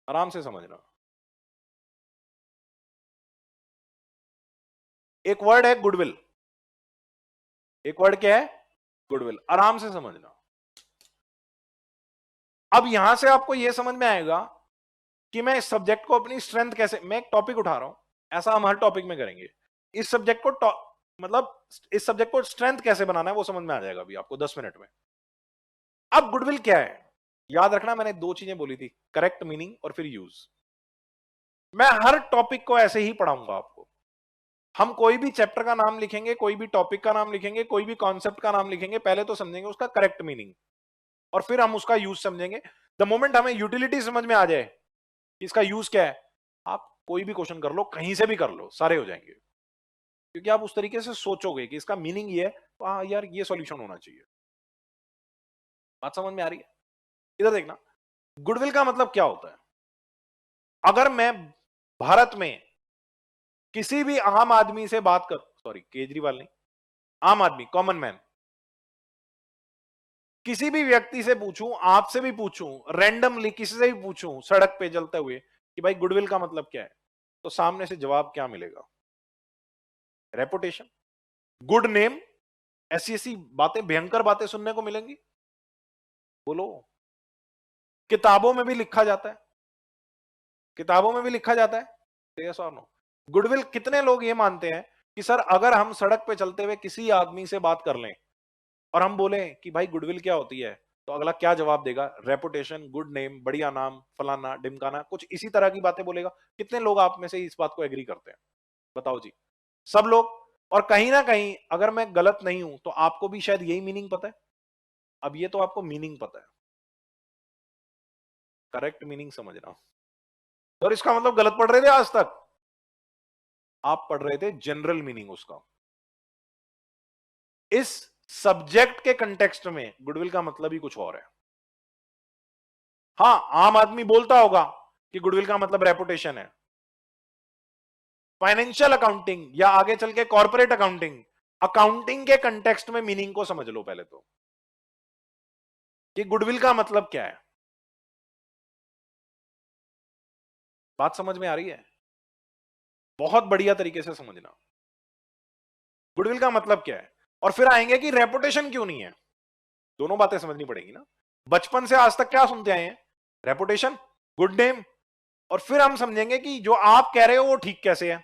आराम से समझना। एक वर्ड है गुडविल। एक वर्ड क्या है? गुडविल। आराम से समझना। अब यहां से आपको यह समझ में आएगा कि मैं इस सब्जेक्ट को अपनी स्ट्रेंथ कैसे, मैं एक टॉपिक उठा रहा हूं, ऐसा हम हर टॉपिक में करेंगे। इस सब्जेक्ट को मतलब इस सब्जेक्ट को स्ट्रेंथ कैसे बनाना है वो समझ में आ जाएगा अभी आपको 10 मिनट में। अब गुडविल क्या है, याद रखना मैंने दो चीजें बोली थी, करेक्ट मीनिंग और फिर यूज। मैं हर टॉपिक को ऐसे ही पढ़ाऊंगा आपको। हम कोई भी चैप्टर का नाम लिखेंगे, कोई भी टॉपिक का नाम लिखेंगे, कोई भी कॉन्सेप्ट का नाम लिखेंगे, पहले तो समझेंगे उसका करेक्ट मीनिंग और फिर हम उसका यूज समझेंगे। द मोमेंट हमें यूटिलिटी समझ में आ जाए कि इसका यूज क्या है, आप कोई भी क्वेश्चन कर लो, कहीं से भी कर लो, सारे हो जाएंगे। क्योंकि आप उस तरीके से सोचोगे कि इसका मीनिंग ये है, तो हाँ यार ये सॉल्यूशन होना चाहिए। बात समझ में आ रही है? इधर देखना, गुडविल का मतलब क्या होता है। अगर मैं भारत में किसी भी आम आदमी से बात कर, सॉरी केजरीवाल नहीं, आम आदमी, कॉमन मैन, किसी भी व्यक्ति से पूछूं, आपसे भी पूछूं, रैंडमली किसी से भी पूछूं सड़क पे चलते हुए कि भाई गुडविल का मतलब क्या है, तो सामने से जवाब क्या मिलेगा? रेपुटेशन, गुड नेम, ऐसी ऐसी बातें, भयंकर बातें सुनने को मिलेंगी। बोलो, किताबों में भी लिखा जाता है, किताबों में भी लिखा जाता है। यस और नो? गुडविल कितने लोग ये मानते हैं कि सर अगर हम सड़क पे चलते हुए किसी आदमी से बात कर लें और हम बोले कि भाई गुडविल क्या होती है, तो अगला क्या जवाब देगा? रेपुटेशन, गुड नेम, बढ़िया नाम, फलाना ढिमकाना, कुछ इसी तरह की बातें बोलेगा। कितने लोग आप में से इस बात को एग्री करते हैं? बताओ जी। सब लोग। और कहीं ना कहीं अगर मैं गलत नहीं हूं तो आपको भी शायद यही मीनिंग पता है। अब ये तो आपको मीनिंग पता है, करेक्ट मीनिंग समझना। और इसका मतलब गलत पढ़ रहे थे आज तक? आप पढ़ रहे थे जनरल मीनिंग उसका। इस सब्जेक्ट के कंटेक्स्ट में गुडविल का मतलब ही कुछ और है। हाँ, आम आदमी बोलता होगा कि गुडविल का मतलब रेपुटेशन है। फाइनेंशियल अकाउंटिंग या आगे चल के कॉर्पोरेट अकाउंटिंग, अकाउंटिंग के कंटेक्स्ट में मीनिंग को समझ लो पहले तो, कि गुडविल का मतलब क्या है। बात समझ में आ रही है? बहुत बढ़िया तरीके से समझना गुडविल का मतलब क्या है। और फिर आएंगे कि रेपुटेशन क्यों नहीं है। दोनों बातें समझनी पड़ेगी ना। बचपन से आज तक क्या सुनते आए हैं? Reputation, good name. और फिर हम समझेंगे कि जो आप कह रहे हो वो ठीक कैसे है।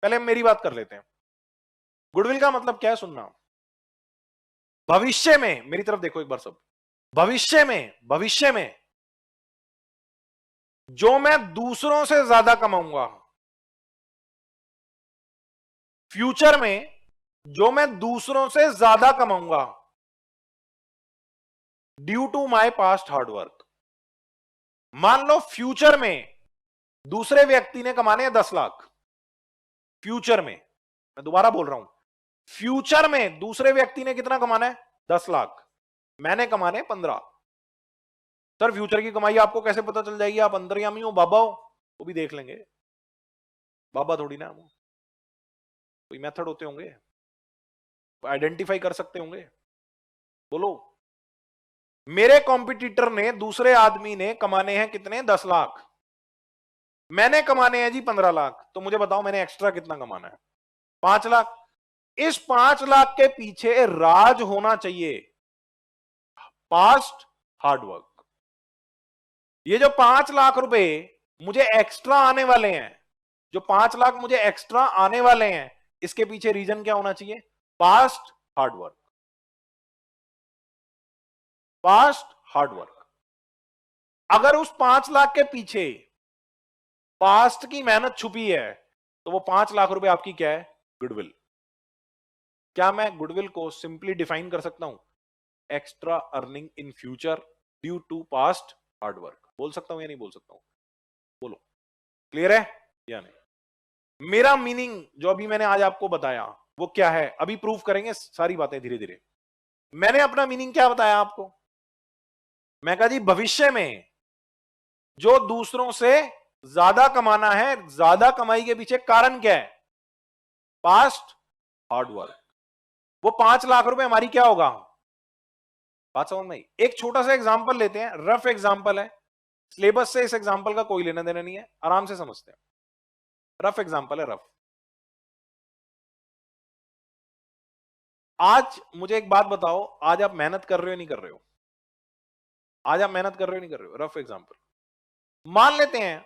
पहले हम मेरी बात कर लेते हैं। गुडविल का मतलब क्या है, सुनना। भविष्य में, मेरी तरफ देखो एक बार सब, भविष्य में जो मैं दूसरों से ज्यादा कमाऊंगा, फ्यूचर में जो मैं दूसरों से ज्यादा कमाऊंगा due to my past hard work. मान लो फ्यूचर में दूसरे व्यक्ति ने कमाने हैं 10 लाख, फ्यूचर में, मैं दोबारा बोल रहा हूं, फ्यूचर में दूसरे व्यक्ति ने कितना कमाना है? 10 लाख, मैंने कमाने 15। सर फ्यूचर की कमाई आपको कैसे पता चल जाएगी? आप अंतर्यामी हो, बाबा हो, वो भी देख लेंगे। बाबा थोड़ी ना, कोई मेथड होते होंगे, आइडेंटिफाई कर सकते होंगे। बोलो, मेरे कॉम्पिटिटर ने, दूसरे आदमी ने कमाने हैं कितने? 10 लाख, मैंने कमाने हैं जी 15 लाख। तो मुझे बताओ मैंने एक्स्ट्रा कितना कमाना है? 5 लाख। इस 5 लाख के पीछे राज होना चाहिए, पास्ट हार्डवर्क। ये जो 5 लाख रुपए मुझे एक्स्ट्रा आने वाले हैं, जो 5 लाख मुझे एक्स्ट्रा आने वाले हैं, इसके पीछे रीजन क्या होना चाहिए? Past hard work, past hard work. अगर उस 5 लाख के पीछे पास्ट की मेहनत छुपी है तो वो 5 लाख रुपए आपकी क्या है? गुडविल। क्या मैं गुडविल को सिंपली डिफाइन कर सकता हूं? Extra earning in future due to past hard work. बोल सकता हूं या नहीं बोल सकता हूं? बोलो, क्लियर है या नहीं? मेरा मीनिंग जो अभी मैंने आज आपको बताया वो क्या है, अभी प्रूव करेंगे सारी बातें धीरे धीरे। मैंने अपना मीनिंग क्या बताया आपको? मैं कहा जी भविष्य में जो दूसरों से ज्यादा कमाना है, ज्यादा कमाई के पीछे कारण क्या है? Past hard work. वो 5 लाख रुपए हमारी क्या होगा? बात समझ में आई? एक छोटा सा एग्जांपल लेते हैं, रफ एग्जांपल है, सिलेबस से इस एग्जांपल का कोई लेना देना नहीं है, आराम से समझते हैं। रफ एग्जांपल है, रफ। आज मुझे एक बात बताओ, आज आप मेहनत कर रहे हो नहीं कर रहे हो? आज आप मेहनत कर रहे हो नहीं कर रहे हो? रफ एग्जांपल मान लेते हैं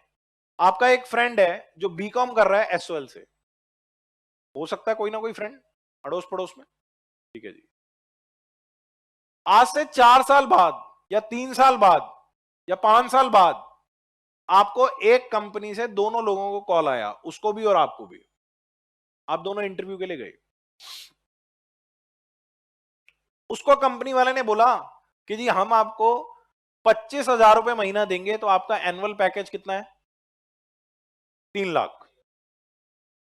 आपका एक फ्रेंड है जो बीकॉम कर रहा है एसओएल से। हो सकता है कोई ना कोई फ्रेंड अड़ोस पड़ोस में, ठीक है जी। आज से 4 साल बाद या 3 साल बाद या 5 साल बाद आपको एक कंपनी से दोनों लोगों को कॉल आया, उसको भी और आपको भी। आप दोनों इंटरव्यू के लिए गए। उसको कंपनी वाले ने बोला कि जी हम आपको 25,000 रुपए महीना देंगे, तो आपका एनुअल पैकेज कितना है? 3 लाख।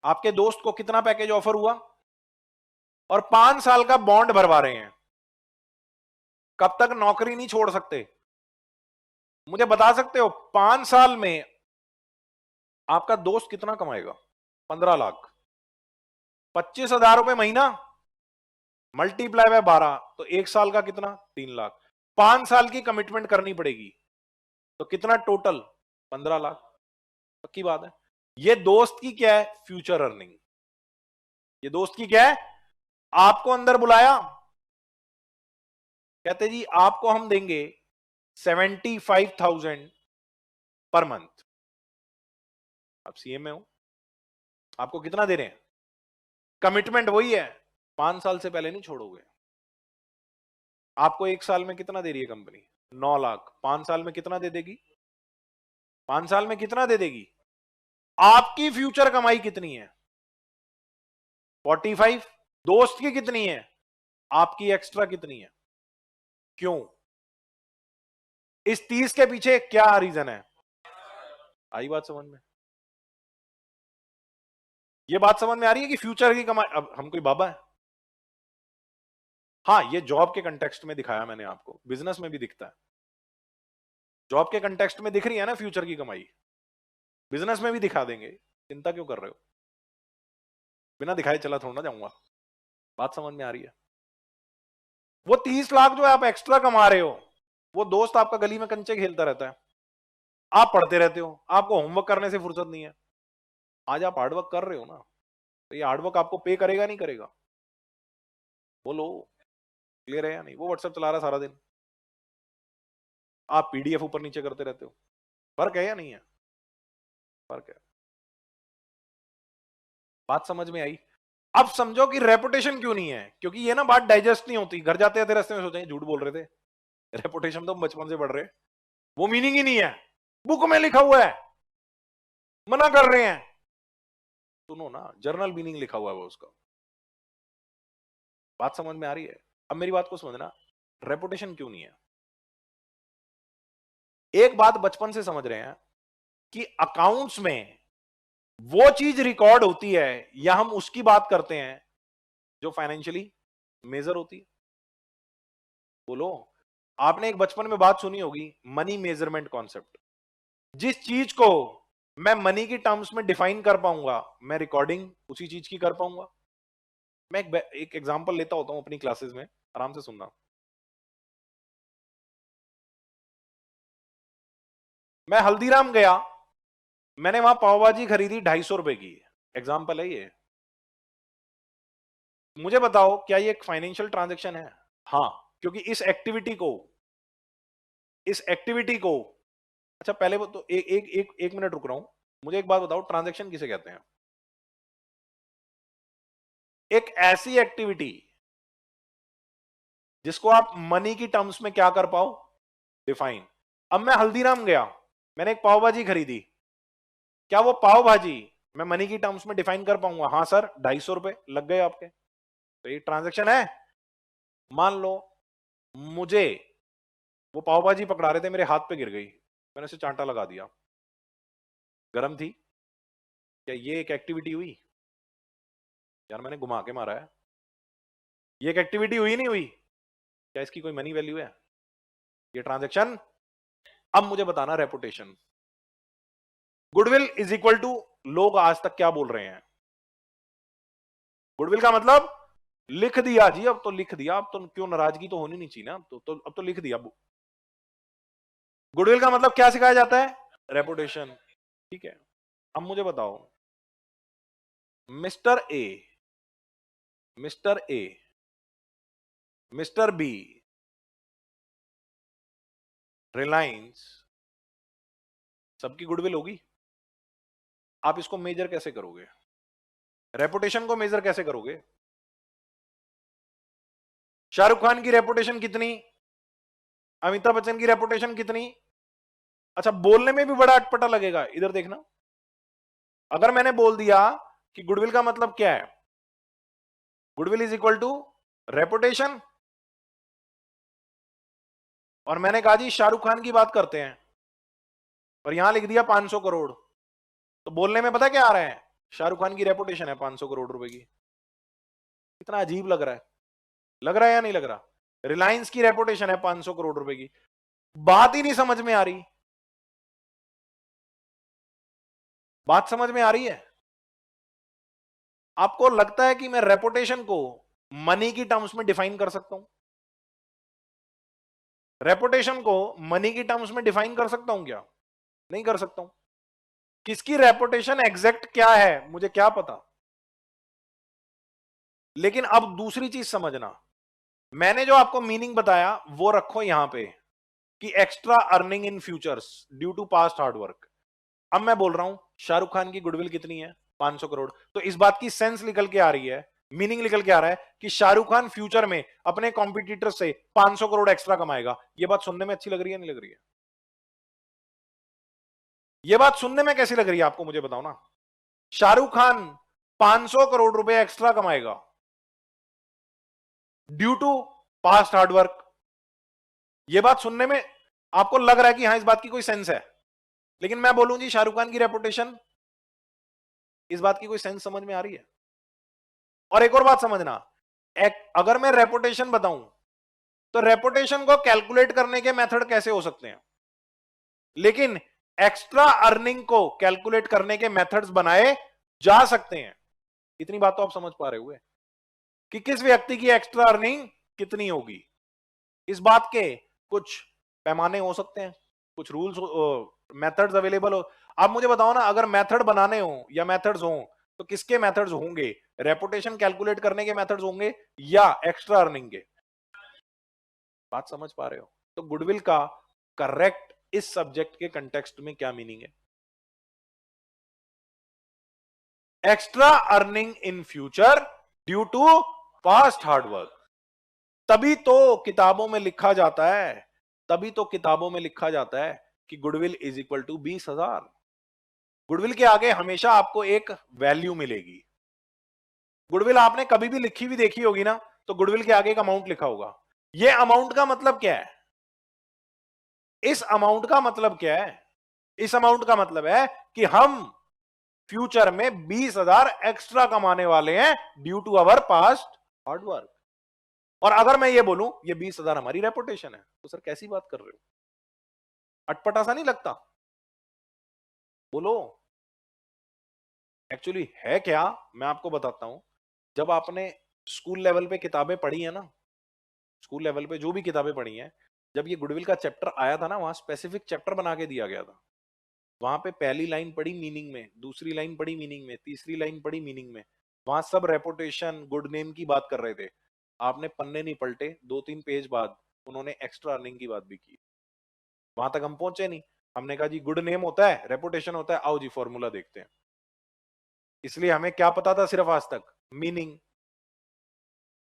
आपके दोस्त को कितना पैकेज ऑफर हुआ? और 5 साल का बॉन्ड भरवा रहे हैं। कब तक नौकरी नहीं छोड़ सकते? मुझे बता सकते हो 5 साल में आपका दोस्त कितना कमाएगा? 15 लाख। 25,000 रुपए महीना मल्टीप्लाई बाय 12, तो 1 साल का कितना? 3 लाख। 5 साल की कमिटमेंट करनी पड़ेगी, तो कितना टोटल? 15 लाख। पक्की बात है। ये दोस्त की क्या है? Future earning. ये दोस्त की क्या है? आपको अंदर बुलाया, कहते जी आपको हम देंगे 75,000 पर मंथ। आप सीएम में हो, आपको कितना दे रहे हैं? कमिटमेंट वही है, 5 साल से पहले नहीं छोड़ोगे। आपको 1 साल में कितना दे रही है कंपनी? 9 लाख। 5 साल में कितना दे देगी? 5 साल में कितना दे देगी? आपकी फ्यूचर कमाई कितनी है? 45। दोस्त की कितनी है? आपकी एक्स्ट्रा कितनी है? क्यों? इस 30 के पीछे क्या रीजन है? आई बात समझ में? ये बात समझ में आ रही है कि फ्यूचर की कमाई। अब हम कोई बाबा है? हाँ, ये जॉब के कंटेक्स्ट में दिखाया मैंने आपको, बिजनेस में भी दिखता है। जॉब के कंटेक्स्ट में दिख रही है ना फ्यूचर की कमाई, बिजनेस में भी दिखा देंगे। चिंता क्यों कर रहे हो? बिना दिखाए चला थोड़ा ना जाऊंगा। बात समझ में आ रही है? वो 30 लाख जो आप एक्स्ट्रा कमा रहे हो, वो दोस्त आपका गली में कंचे खेलता रहता है, आप पढ़ते रहते हो, आपको होमवर्क करने से फुर्सत नहीं है। आज आप हार्डवर्क कर रहे हो ना, तो ये हार्डवर्क आपको पे करेगा नहीं करेगा? बोलो, क्लियर है या नहीं? वो व्हाट्सएप चला रहा है सारा दिन, आप पीडीएफ ऊपर नीचे करते रहते हो। फर्क है या नहीं है? फर्क है। बात समझ में आई? अब समझो कि रेपुटेशन क्यों नहीं है, क्योंकि ये ना बात डाइजेस्ट नहीं होती। घर जाते जाते रास्ते में सोचेंगे झूठ बोल रहे थे, रेपुटेशन तो हम बचपन से पढ़ रहे हैं, वो मीनिंग ही नहीं है, बुक में लिखा हुआ है, मना कर रहे हैं। सुनो ना, जर्नल मीनिंग लिखा हुआ है वो उसका। बात समझ में आ रही है? अब मेरी बात को समझना, रेपुटेशन क्यों नहीं है? एक बात बचपन से समझ रहे हैं कि अकाउंट्स में वो चीज रिकॉर्ड होती है या हम उसकी बात करते हैं जो फाइनेंशियली मेजर होती है। बोलो, आपने एक बचपन में बात सुनी होगी, मनी मेजरमेंट कॉन्सेप्ट। जिस चीज को मैं मनी की टर्म्स में डिफाइन कर पाऊंगा, मैं रिकॉर्डिंग उसी चीज की कर पाऊंगा। मैं एक एग्जांपल लेता होता हूं अपनी क्लासेस में, आराम से सुनना। मैं हल्दीराम गया, मैंने वहां पाव भाजी खरीदी 250 रुपए की, एग्जाम्पल है ये। मुझे बताओ क्या ये एक फाइनेंशियल ट्रांजैक्शन है? हाँ, क्योंकि इस एक्टिविटी को अच्छा पहले वो तो एक मिनट रुक रहा हूं। मुझे एक बात बताओ, ट्रांजैक्शन किसे कहते हैं? एक ऐसी एक्टिविटी जिसको आप मनी की टर्म्स में क्या कर पाओ? डिफाइन। अब मैं हल्दीराम गया, मैंने एक पाव भाजी खरीदी, क्या वो पाव भाजी मैं मनी की टर्म्स में डिफाइन कर पाऊंगा? हाँ सर, 250 रुपए लग गए आपके, तो ये ट्रांजैक्शन है। मान लो मुझे वो पाव भाजी पकड़ा रहे थे, मेरे हाथ पे गिर गई, मैंने उसे चांटा लगा दिया, गरम थी, क्या ये एक एक्टिविटी हुई? यार मैंने घुमा के मारा है, ये एक एक्टिविटी हुई नहीं हुई? क्या इसकी कोई मनी वैल्यू है? ये ट्रांजैक्शन। अब मुझे बताना reputation. Goodwill is equal to, लोग आज तक क्या बोल रहे हैं? गुडविल का मतलब लिख दिया जी, अब तो लिख दिया, अब तो क्यों नाराजगी तो होनी नहीं चाहिए ना, अब तो लिख दिया। गुडविल का मतलब क्या सिखाया जाता है? रेपुटेशन। ठीक है, अब मुझे बताओ, mister A, mister A, mister B, Reliance, सबकी गुडविल होगी। आप इसको मेजर कैसे करोगे? रेपुटेशन को मेजर कैसे करोगे? शाहरुख खान की रेपुटेशन कितनी, अमिताभ बच्चन की रेपुटेशन कितनी? अच्छा, बोलने में भी बड़ा अटपटा लगेगा। इधर देखना, अगर मैंने बोल दिया कि गुडविल का मतलब क्या है, goodwill is equal to reputation, और मैंने कहा जी शाहरुख खान की बात करते हैं, और यहां लिख दिया 500 करोड़, तो बोलने में पता क्या आ रहा है? शाहरुख खान की रेपुटेशन है 500 करोड़ रुपए की। कितना अजीब लग रहा है, लग रहा है या नहीं लग रहा? रिलायंस की रेपुटेशन है 500 करोड़ रुपए की, बात ही नहीं समझ में आ रही। बात समझ में आ रही है? आपको लगता है कि मैं रेपुटेशन को मनी की टर्म्स में डिफाइन कर सकता हूं? रेपुटेशन को मनी की टर्म्स में डिफाइन कर सकता हूं क्या? नहीं कर सकता हूं। किसकी रेपुटेशन एग्जैक्ट क्या है मुझे क्या पता। लेकिन अब दूसरी चीज समझना, मैंने जो आपको मीनिंग बताया वो रखो यहां पे, कि extra earning in futures due to past hard work. अब मैं बोल रहा हूं शाहरुख खान की गुडविल कितनी है? 500 करोड़। तो इस बात की सेंस निकल के आ रही है, मीनिंग निकल के आ रहा है कि शाहरुख खान फ्यूचर में अपने कॉम्पिटिटर से 500 करोड़ एक्स्ट्रा कमाएगा। यह बात सुनने में अच्छी लग रही है नहीं लग रही है? यह बात सुनने में कैसी लग रही है आपको, मुझे बताओ ना। शाहरुख खान 500 करोड़ रुपए एक्स्ट्रा कमाएगा ड्यू टू पास्ट हार्डवर्क। यह बात सुनने में आपको लग रहा है कि हां इस बात की कोई सेंस है, लेकिन मैं बोलूं जी शाहरुख खान की रेपुटेशन, इस बात की कोई सेंस समझ में आ रही है? और एक और बात समझना, अगर मैं रेपुटेशन बताऊं तो रेपुटेशन को कैलकुलेट करने के मेथड कैसे हो सकते हैं, लेकिन एक्स्ट्रा अर्निंग को कैलकुलेट करने के मेथड्स बनाए जा सकते हैं। इतनी बात तो आप समझ पा रहे हुए कि किस व्यक्ति की एक्स्ट्रा अर्निंग कितनी होगी। इस बात के कुछ पैमाने हो सकते हैं, कुछ रूल्स मेथड्स अवेलेबल हो। आप मुझे बताओ ना, अगर मेथड बनाने हो या मेथड्स हो तो किसके मेथड्स होंगे? रेपुटेशन कैलकुलेट करने के मेथड्स होंगे या एक्स्ट्रा अर्निंग के? बात समझ पा रहे हो? तो गुडविल का करेक्ट इस सब्जेक्ट के कंटेक्स्ट में क्या मीनिंग है? Extra earning in future due to past hard work. तभी तो किताबों में लिखा जाता है, तभी तो किताबों में लिखा जाता है कि goodwill is equal to 20,000। Goodwill के आगे हमेशा आपको एक वैल्यू मिलेगी। गुडविल आपने कभी भी लिखी हुई देखी होगी ना, तो गुडविल के आगे एक अमाउंट लिखा होगा। यह अमाउंट का मतलब क्या है? इस अमाउंट का मतलब क्या है? इस अमाउंट का मतलब है कि हम फ्यूचर में 20,000 एक्स्ट्रा कमाने वाले हैं due to our past hard work. और अगर मैं ये बोलूं ये 20,000 हमारी रेपुटेशन है, तो सर कैसी बात कर रहे हो? अटपटा सा नहीं लगता? बोलो एक्चुअली है क्या, मैं आपको बताता हूं। जब आपने स्कूल लेवल पे किताबें पढ़ी है ना, स्कूल लेवल पे जो भी किताबें पढ़ी हैं, जब ये गुडविल का चैप्टर आया था ना, वहां स्पेसिफिक चैप्टर बना के दिया गया था। वहां पे पहली लाइन पढ़ी मीनिंग में, दूसरी लाइन पढ़ी मीनिंग में, तीसरी लाइन पढ़ी मीनिंग में। वहां सब रेपुटेशन गुड नेम की बात कर रहे थे। आपने पन्ने नहीं पलटे, 2-3 पेज बाद उन्होंने एक्स्ट्रा अर्निंग की बात भी की। वहां तक हम पहुंचे नहीं, हमने कहा जी गुड नेम होता है, रेपुटेशन होता है, आओ जी फॉर्मूला देखते हैं। इसलिए हमें क्या पता था सिर्फ आज तक? मीनिंग।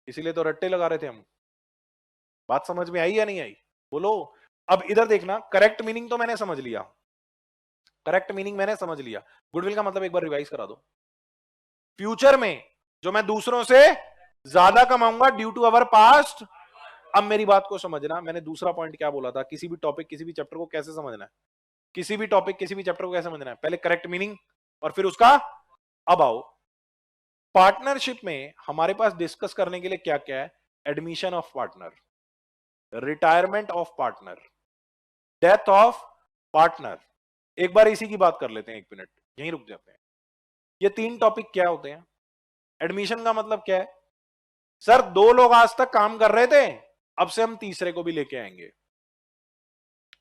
इसीलिए तो रट्टे लगा रहे थे हम। बात समझ में आई या नहीं आई? बोलो। अब इधर देखना, करेक्ट मीनिंग तो मैंने समझ लिया, करेक्ट मीनिंग मैंने समझ लिया। गुडविल का मतलब एक बार रिवाइज करा दो। फ्यूचर में जो मैं दूसरों से ज्यादा कमाऊंगा ड्यू टू अवर पास्ट। अब मेरी बात को समझना, मैंने दूसरा पॉइंट क्या बोला था, किसी भी टॉपिक किसी भी चैप्टर को कैसे समझना है, किसी भी टॉपिक किसी भी चैप्टर को कैसे समझना है, पहले करेक्ट मीनिंग और फिर उसका। अब आओ पार्टनरशिप में हमारे पास डिस्कस करने के लिए क्या क्या है। Admission of partner, retirement of partner, death of partner. एक बार इसी की बात कर लेते हैं, 1 मिनट यहीं रुक जाते हैं। ये 3 टॉपिक क्या होते हैं? एडमिशन का मतलब क्या है? सर 2 लोग आज तक काम कर रहे थे, अब से हम तीसरे को भी लेके आएंगे।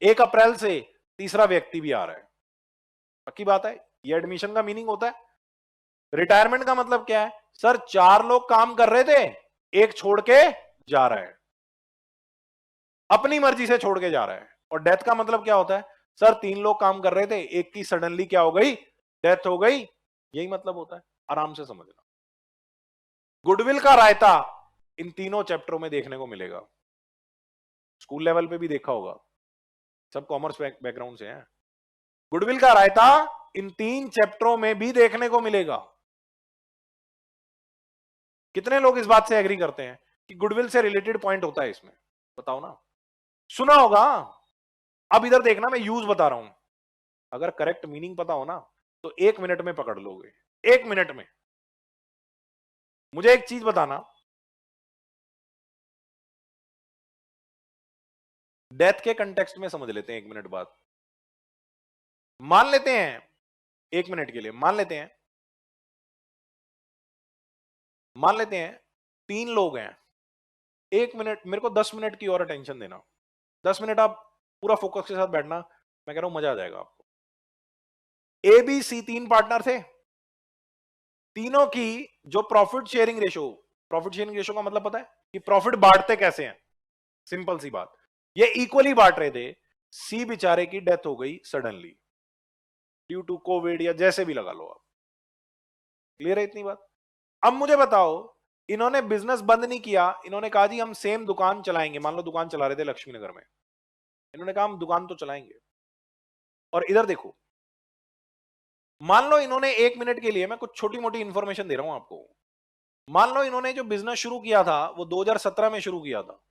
1 अप्रैल से तीसरा व्यक्ति भी आ रहा है, पक्की बात है। ये एडमिशन का मीनिंग होता है। रिटायरमेंट का मतलब क्या है? सर 4 लोग काम कर रहे थे, एक छोड़ के जा रहा है, अपनी मर्जी से छोड़ के जा रहा है। और डेथ का मतलब क्या होता है? सर 3 लोग काम कर रहे थे, एक की सडनली क्या हो गई, डेथ हो गई। यही मतलब होता है, आराम से समझना। गुडविल का रायता इन तीनों चैप्टरों में देखने को मिलेगा। स्कूल लेवल पे भी देखा होगा, सब कॉमर्स बैकग्राउंड से हैं। गुडविल का रायता इन 3 चैप्टरों में भी देखने को मिलेगा। कितने लोग इस बात से एग्री करते हैं कि गुडविल से रिलेटेड पॉइंट होता है इसमें? बताओ ना, सुना होगा। अब इधर देखना, मैं यूज बता रहा हूं। अगर करेक्ट मीनिंग पता हो ना तो 1 मिनट में पकड़ लोगे, 1 मिनट में। मुझे एक चीज बताना, डेथ के कंटेक्स्ट में समझ लेते हैं 1 मिनट बाद। मान लेते हैं 1 मिनट के लिए, मान लेते हैं 3 लोग हैं। 1 मिनट, मेरे को 10 मिनट की और अटेंशन देना। 10 मिनट आप पूरा फोकस के साथ बैठना, मैं कह रहा हूं मजा आ जाएगा आपको। ए बी सी 3 पार्टनर थे, तीनों की जो प्रॉफिट शेयरिंग रेशो का मतलब पता है कि प्रॉफिट बांटते कैसे हैं? सिंपल सी बात, ये इक्वली बांट रहे थे। सी बेचारे की डेथ हो गई सडनली ड्यू टू कोविड या जैसे भी लगा लो आप। क्लियर है इतनी बात? अब मुझे बताओ, इन्होंने बिजनेस बंद नहीं किया, इन्होंने कहा जी हम सेम दुकान चलाएंगे। मान लो दुकान चला रहे थे लक्ष्मी नगर में, इन्होंने कहा हम दुकान तो चलाएंगे। और इधर देखो, मान लो इन्होंने 1 मिनट के लिए, मैं कुछ छोटी मोटी इंफॉर्मेशन दे रहा हूं आपको, मान लो इन्होंने जो बिजनेस शुरू किया था वो 2017 में शुरू किया था।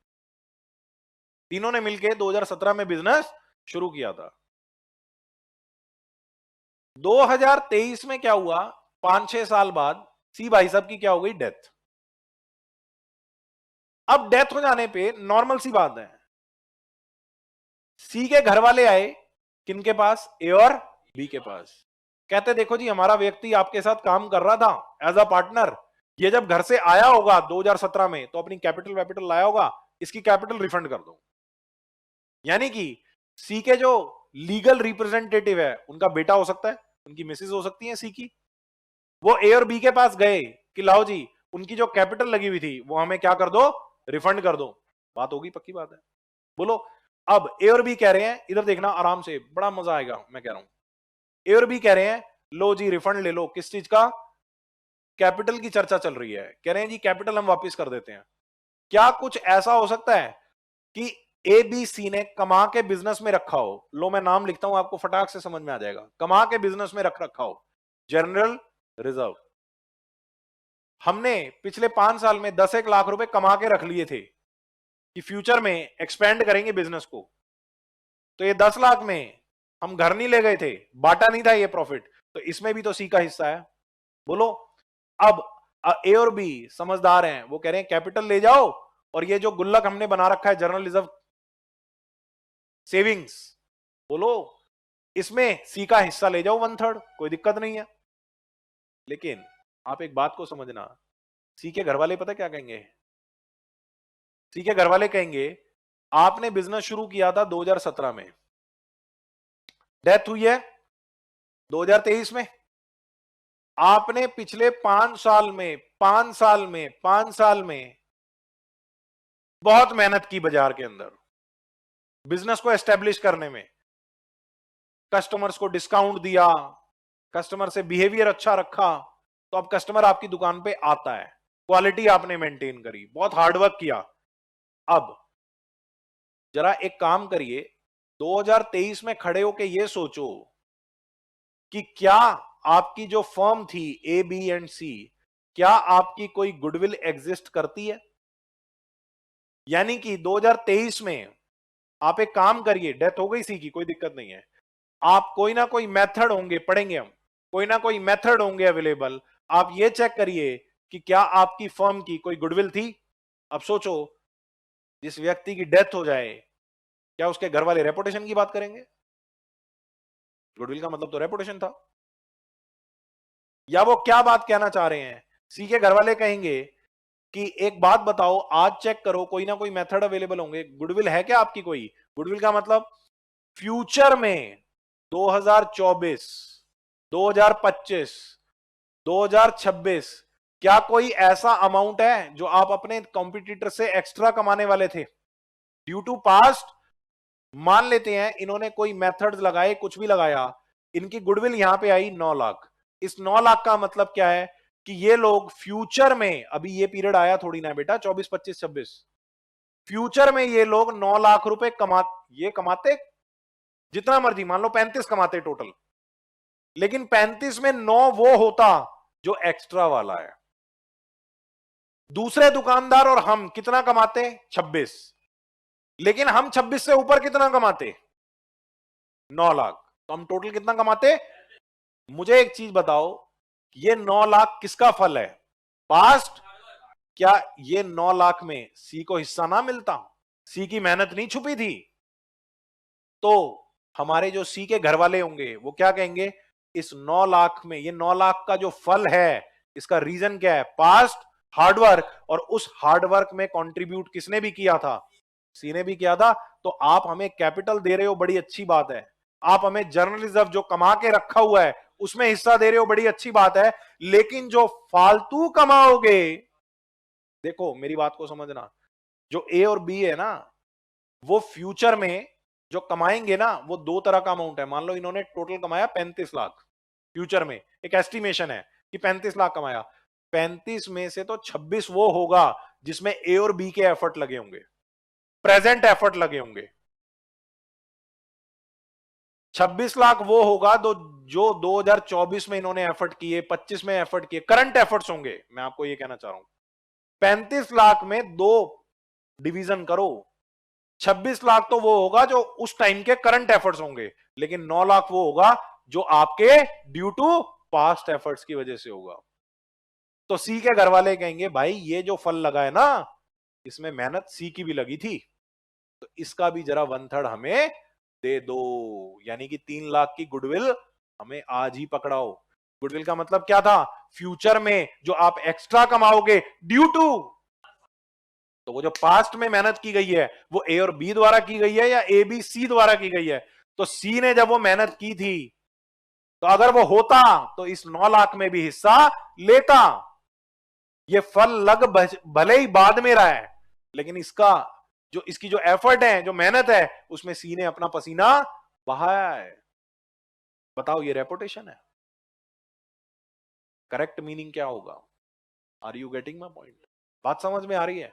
तीनों ने मिलकर 2017 में बिजनेस शुरू किया था। 2023 में क्या हुआ? 5-6 साल बाद सी भाई साहब की क्या हो गई? डेथ। अब डेथ हो जाने पे नॉर्मल सी बात है, सी के घर वाले आए किनके पास? ए और बी के पास। कहते देखो जी हमारा व्यक्ति आपके साथ काम कर रहा था एज अ पार्टनर, ये जब घर से आया होगा 2017 में तो अपनी कैपिटल लाया होगा, इसकी कैपिटल रिफंड कर दो। यानी कि सी के जो लीगल रिप्रेजेंटेटिव है उनका बेटा हो सकता है, उनकी मिसेज हो सकती है सी की, वो ए और बी के पास गए कि लाओ जी उनकी जो कैपिटल लगी हुई थी वो हमें क्या कर दो? रिफंड कर दो। बात होगी, पक्की बात है। बोलो, अब ए और बी कह रहे हैं, इधर देखना आराम से, बड़ा मजा आएगा, मैं कह रहा हूं। ए और बी कह रहे हैं लो जी रिफंड ले लो। किस चीज का? कैपिटल की चर्चा चल रही है, कह रहे हैं जी कैपिटल हम वापस कर देते हैं। क्या कुछ ऐसा हो सकता है कि ए बी सी ने कमा के बिजनेस में रखा हो? लो मैं नाम लिखता हूं, आपको फटाक से समझ में आ जाएगा। कमा के बिजनेस में रख रखा हो जनरल रिजर्व। हमने पिछले 5 साल में 10-1 लाख रुपए कमा के रख लिए थे कि फ्यूचर में एक्सपेंड करेंगे बिजनेस को। तो ये 10 लाख में हम घर नहीं ले गए थे, बांटा नहीं था ये प्रॉफिट, तो इसमें भी तो सी का हिस्सा है। बोलो, अब ए और बी समझदार हैं, वो कह रहे हैं कैपिटल ले जाओ और ये जो गुल्लक हमने बना रखा है जनरल रिजर्व सेविंग्स, बोलो इसमें सी का हिस्सा ले जाओ 1/3, कोई दिक्कत नहीं है। लेकिन आप एक बात को समझना, सी के घर वाले पता क्या कहेंगे? सी के घर वाले कहेंगे आपने बिजनेस शुरू किया था 2017 में, डेथ हुई है 2023 में, आपने पिछले 5 साल में बहुत मेहनत की बाजार के अंदर बिजनेस को एस्टेब्लिश करने में, कस्टमर्स को डिस्काउंट दिया, कस्टमर से बिहेवियर अच्छा रखा, तो अब कस्टमर आपकी दुकान पे आता है, क्वालिटी आपने मेंटेन करी, बहुत हार्डवर्क किया। अब जरा एक काम करिए, 2023 में खड़े होके ये सोचो कि क्या आपकी जो फर्म थी ए, बी एंड सी, क्या आपकी कोई गुडविल एग्जिस्ट करती है? यानी कि 2023 में आप एक काम करिए, डेथ हो गई सी की, कोई दिक्कत नहीं है, आप कोई ना कोई मेथड होंगे, पढ़ेंगे हम, कोई ना कोई मेथड होंगे अवेलेबल, आप ये चेक करिए कि क्या आपकी फर्म की कोई गुडविल थी। अब सोचो, जिस व्यक्ति की डेथ हो जाए, क्या उसके घर वाले रेपुटेशन की बात करेंगे? गुडविल का मतलब तो रेपुटेशन था। या वो क्या बात कहना चाह रहे हैं? सी के घर वाले कहेंगे कि एक बात बताओ, आज चेक करो, कोई ना कोई मेथड अवेलेबल होंगे, गुडविल है क्या आपकी कोई? गुडविल का मतलब फ्यूचर में 2024, 2025, 2026 क्या कोई ऐसा अमाउंट है जो आप अपने कॉम्पिटिटर से एक्स्ट्रा कमाने वाले थे? ड्यू टू पास्ट मान लेते हैं इन्होंने कोई मेथड्स लगाए, कुछ भी लगाया, इनकी गुडविल यहां पे आई 9 लाख। इस 9 लाख का मतलब क्या है कि ये लोग फ्यूचर में, अभी ये पीरियड आया थोड़ी ना बेटा 24, 25, 26, फ्यूचर में ये लोग 9 लाख रुपए कमाते जितना मर्जी, मान लो 35 कमाते टोटल, लेकिन 35 में 9 वो होता जो एक्स्ट्रा वाला है। दूसरे दुकानदार और हम कितना कमाते? 26, लेकिन हम 26 से ऊपर कितना कमाते? 9 लाख। तो हम टोटल कितना कमाते? मुझे एक चीज बताओ, ये 9 लाख किसका फल है? पास्ट। क्या ये 9 लाख में सी को हिस्सा ना मिलता? सी की मेहनत नहीं छुपी थी? तो हमारे जो सी के घर वाले होंगे वो क्या कहेंगे? इस 9 लाख में, ये 9 लाख का जो फल है, इसका रीजन क्या है? Past hard work. और उस हार्डवर्क में कंट्रीब्यूट किसने भी किया था? सी ने भी किया था। तो आप हमें कैपिटल दे रहे हो, बड़ी अच्छी बात है। आप हमें जर्नल रिजर्व जो कमा के रखा हुआ है उसमें हिस्सा दे रहे हो, बड़ी अच्छी बात है। लेकिन जो फालतू कमाओगे, देखो मेरी बात को समझना, जो ए और बी है ना, वो फ्यूचर में जो कमाएंगे ना, वो दो तरह का अमाउंट है। मान लो इन्होंने टोटल कमाया 35 लाख, फ्यूचर में एक एस्टिमेशन है कि 35 लाख कमाया, 35 में से तो 26 वो होगा जिसमें ए और बी के एफर्ट लगे होंगे, प्रेजेंट एफर्ट लगे होंगे। 26 लाख वो होगा जो 2024 में इन्होंने एफर्ट किए, 25 में एफर्ट किए, करंट एफर्ट्स होंगे। मैं आपको ये कहना चाह रहा हूं 35 लाख में दो डिवीजन करो, 26 लाख तो वो होगा जो उस टाइम के करंट एफर्ट्स होंगे, लेकिन 9 लाख वो होगा जो आपके ड्यू टू पास्ट एफर्ट्स की वजह से होगा। तो सी के घर वाले कहेंगे भाई ये जो फल लगा है ना, इसमें मेहनत सी की भी लगी थी, तो इसका भी जरा 1/3 हमें दे दो। यानी कि 3 लाख की गुडविल हमें आज ही पकड़ाओ। गुडविल का मतलब क्या था? फ्यूचर में जो आप एक्स्ट्रा कमाओगे ड्यू टू, तो वो जो पास्ट में मेहनत की गई है वो ए और बी द्वारा की गई है या ए बी सी द्वारा की गई है? तो सी ने जब वो मेहनत की थी, तो अगर वो होता तो इस 9 लाख में भी हिस्सा लेता। ये फल लग भले ही बाद में रहा है, लेकिन इसकी जो एफर्ट है, जो मेहनत है, उसमें सी ने अपना पसीना बहाया है। बताओ ये रेपुटेशन है। करेक्ट मीनिंग क्या होगा? Are you getting my point? बात समझ में आ रही है?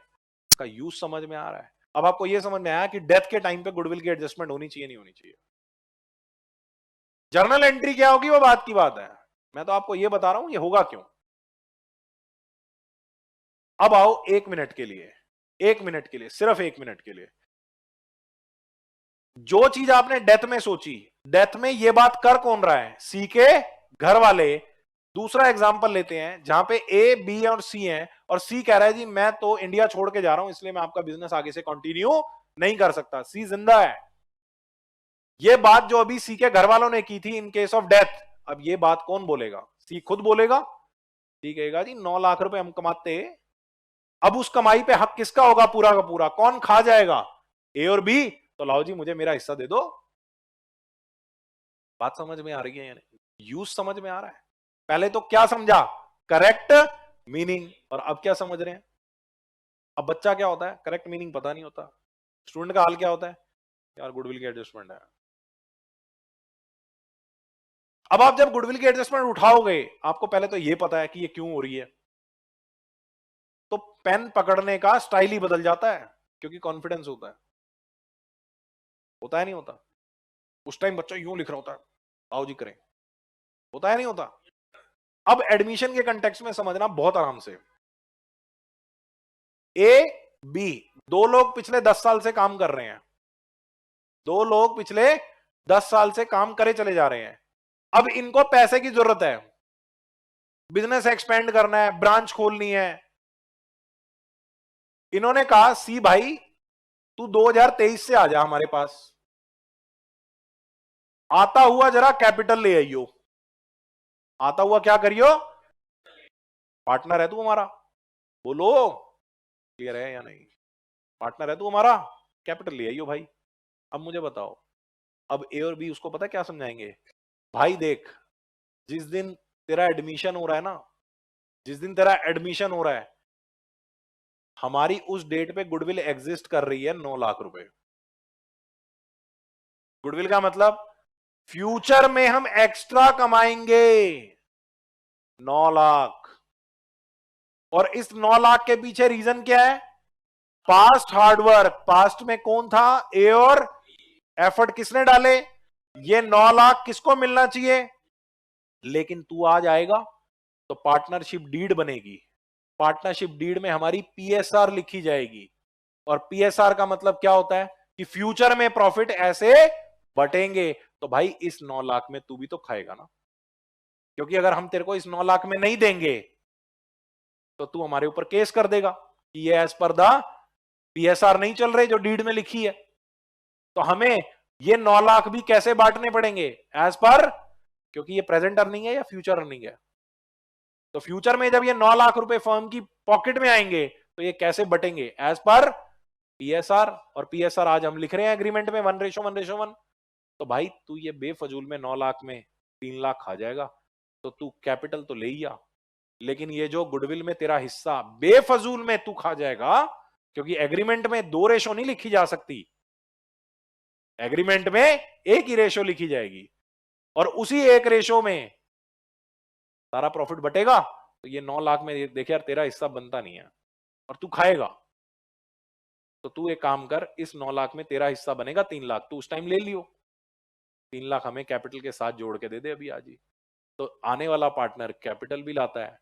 इसका यूज समझ में आ रहा है? अब आपको यह समझ में आया कि डेथ के टाइम पे गुडविल की एडजस्टमेंट होनी चाहिए, नहीं होनी चाहिए? जर्नल एंट्री क्या होगी वो बात की बात है, मैं तो आपको यह बता रहा हूं ये होगा क्यों। अब आओ 1 मिनट के लिए, 1 मिनट के लिए, सिर्फ 1 मिनट के लिए, जो चीज आपने डेथ में सोची, डेथ में यह बात कर कौन रहा है? सी के घर वाले। दूसरा एग्जांपल लेते हैं जहां पे ए, बी और सी हैं, और सी कह रहा है जी मैं तो इंडिया छोड़ के जा रहा हूं, इसलिए मैं आपका बिजनेस आगे से कंटिन्यू नहीं कर सकता। सी जिंदा है। यह बात जो अभी सी के घर वालों ने की थी इन केस ऑफ डेथ, अब यह बात कौन बोलेगा? सी खुद बोलेगा। सी कहेगा जी 9 लाख रुपए हम कमाते, अब उस कमाई पे हक किसका होगा? पूरा का पूरा कौन खा जाएगा? ए और बी। तो लाओ जी मुझे मेरा हिस्सा दे दो। बात समझ में आ रही है या नहीं? यूज समझ में आ रहा है? पहले तो क्या समझा? Correct meaning. और अब क्या समझ रहे हैं? अब बच्चा क्या होता है? करेक्ट मीनिंग पता नहीं होता। स्टूडेंट का हाल क्या होता है? यार गुडविल की एडजस्टमेंट है। अब आप जब गुडविल की एडजस्टमेंट उठाओगे, आपको पहले तो यह पता है कि ये क्यों हो रही है, तो पेन पकड़ने का स्टाइल ही बदल जाता है, क्योंकि कॉन्फिडेंस होता है नहीं होता? उस टाइम बच्चा यूं लिख रहा होता है, आओ जी करें, होता है नहीं होता। अब एडमिशन के कंटेक्स्ट में समझना बहुत आराम से। ए बी, दो लोग पिछले 10 साल से काम कर रहे हैं, दो लोग पिछले 10 साल से काम करे चले जा रहे हैं। अब इनको पैसे की जरूरत है, बिजनेस एक्सपेंड करना है, ब्रांच खोलनी है। इन्होंने कहा सी भाई तू 2023 से आ जा हमारे पास, आता हुआ जरा कैपिटल ले आइयो। आता हुआ क्या करियो? पार्टनर है तू हमारा, बोलो क्लियर है या नहीं? पार्टनर है तू हमारा, कैपिटल ले आइयो भाई। अब मुझे बताओ, अब ए और बी उसको पता क्या समझाएंगे? भाई देख, जिस दिन तेरा एडमिशन हो रहा है ना, जिस दिन तेरा एडमिशन हो रहा है, हमारी उस डेट पे गुडविल एग्जिस्ट कर रही है 9 लाख रुपए। गुडविल का मतलब फ्यूचर में हम एक्स्ट्रा कमाएंगे 9 लाख। और इस 9 लाख के पीछे रीजन क्या है? Past hard work. पास्ट में कौन था? ए और एफर्ट किसने डाले? ये 9 लाख किसको मिलना चाहिए? लेकिन तू आज आएगा तो पार्टनरशिप डीड बनेगी, पार्टनरशिप डीड में हमारी पीएसआर लिखी जाएगी। और पीएसआर का मतलब क्या होता है? कि फ्यूचर में प्रॉफिट ऐसे बटेंगे। तो भाई इस 9 लाख में तू भी तो खाएगा ना, क्योंकि अगर हम तेरे को इस 9 लाख में नहीं देंगे तो तू हमारे ऊपर केस कर देगा कि ये एज पर द पीएसआर नहीं चल रहे जो डीड में लिखी है। तो हमें ये 9 लाख भी कैसे बांटने पड़ेंगे? एज पर, क्योंकि ये प्रेजेंट अर्निंग है या फ्यूचर अर्निंग है। तो फ्यूचर में जब ये 9 लाख रुपए फर्म की पॉकेट में आएंगे तो ये कैसे बटेंगे? As per PSR. और पीएसआर आज हम लिख रहे हैं एग्रीमेंट में 1:1:1। तो भाई तू ये बेफजूल में 9 लाख में 3 लाख खा जाएगा, तो तू कैपिटल तो ले ही आ, लेकिन ये जो गुडविल में तेरा हिस्सा बेफजूल में तू खा जाएगा, क्योंकि एग्रीमेंट में 2 रेशो नहीं लिखी जा सकती, एग्रीमेंट में एक ही रेशो लिखी जाएगी। और उसी एक रेशो में सारा प्रॉफिट बटेगा। तो ये 9 लाख में देख यार तेरा हिस्सा बनता नहीं है और तू खाएगा। तो तू एक काम कर, इस 9 लाख में तेरा हिस्सा बनेगा 3 लाख, तू उस टाइम ले लियो। 3 लाख हमें कैपिटल के साथ जोड़ के दे दे अभी आज ही। तो आने वाला पार्टनर कैपिटल भी लाता है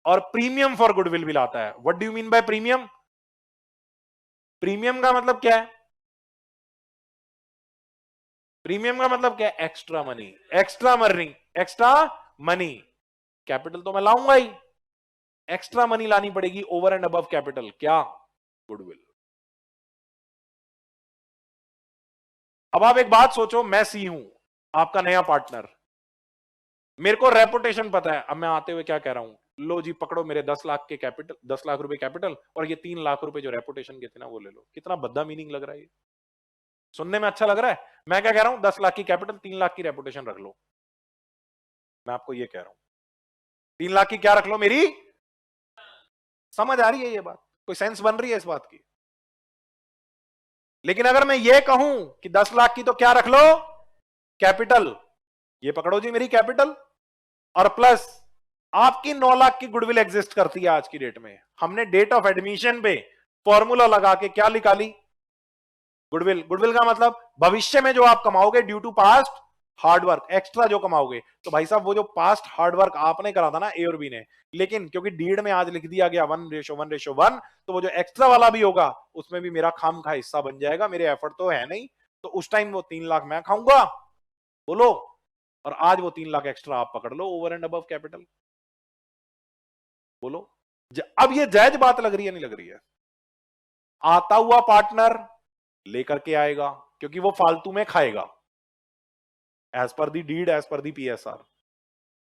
और प्रीमियम फॉर गुडविल भी लाता है। What do you mean by premium? Premium का मतलब क्या है? प्रीमियम का मतलब क्या है? Extra money, extra money, extra money. Capital तो मैं लाऊंगा ही, एक्स्ट्रा मनी लानी पड़ेगी ओवर एंड अबव कैपिटल। क्या? गुडविल। अब आप एक बात सोचो, मैं सी हूं आपका नया पार्टनर, मेरे को रेपुटेशन पता है। अब मैं आते हुए क्या कह रहा हूं? लो जी पकड़ो मेरे 10 लाख के कैपिटल, 10 लाख रुपए कैपिटल, और ये 3 लाख रुपए जो रेपुटेशन के थे ना वो ले लो। कितना भद्दा मीनिंग लग रहा है ये, सुनने में अच्छा लग रहा है। मैं क्या कह रहा हूं? 10 लाख की कैपिटल, 3 लाख की रेपुटेशन रख लो। मैं आपको ये कह रहा हूं 3 लाख की क्या रख लो मेरी। समझ आ रही है ये बात? कोई सेंस बन रही है इस बात की? लेकिन अगर मैं ये कहूं कि 10 लाख की तो क्या रख लो? कैपिटल। ये पकड़ो जी मेरी कैपिटल, और प्लस आपकी 9 लाख की गुडविल एग्जिस्ट करती है आज की डेट में। हमने डेट ऑफ एडमिशन पे फॉर्मूला लगा के क्या निकाली? गुडविल। गुडविल का मतलब भविष्य में जो आप कमाओगे due to past hard work, extra जो कमाओगे। तो भाई साहब वो जो पास्ट हार्डवर्क आपने करा था ना ए और बी ने, लेकिन क्योंकि डीड में आज लिख दिया गया 1:1:1, तो वो जो एक्स्ट्रा वाला भी होगा उसमें भी मेरा खाम खा हिस्सा बन जाएगा। मेरे एफर्ट तो है नहीं, तो उस टाइम वो 3 लाख मैं खाऊंगा, बोलो, और आज वो 3 लाख एक्स्ट्रा आप पकड़ लो ओवर एंड अबव कैपिटल। बोलो अब ये जायज बात लग रही है नहीं लग रही है? आता हुआ पार्टनर लेकर के आएगा क्योंकि वो फालतू में खाएगा एज पर दी डीड, एज पर दी पीएसआर,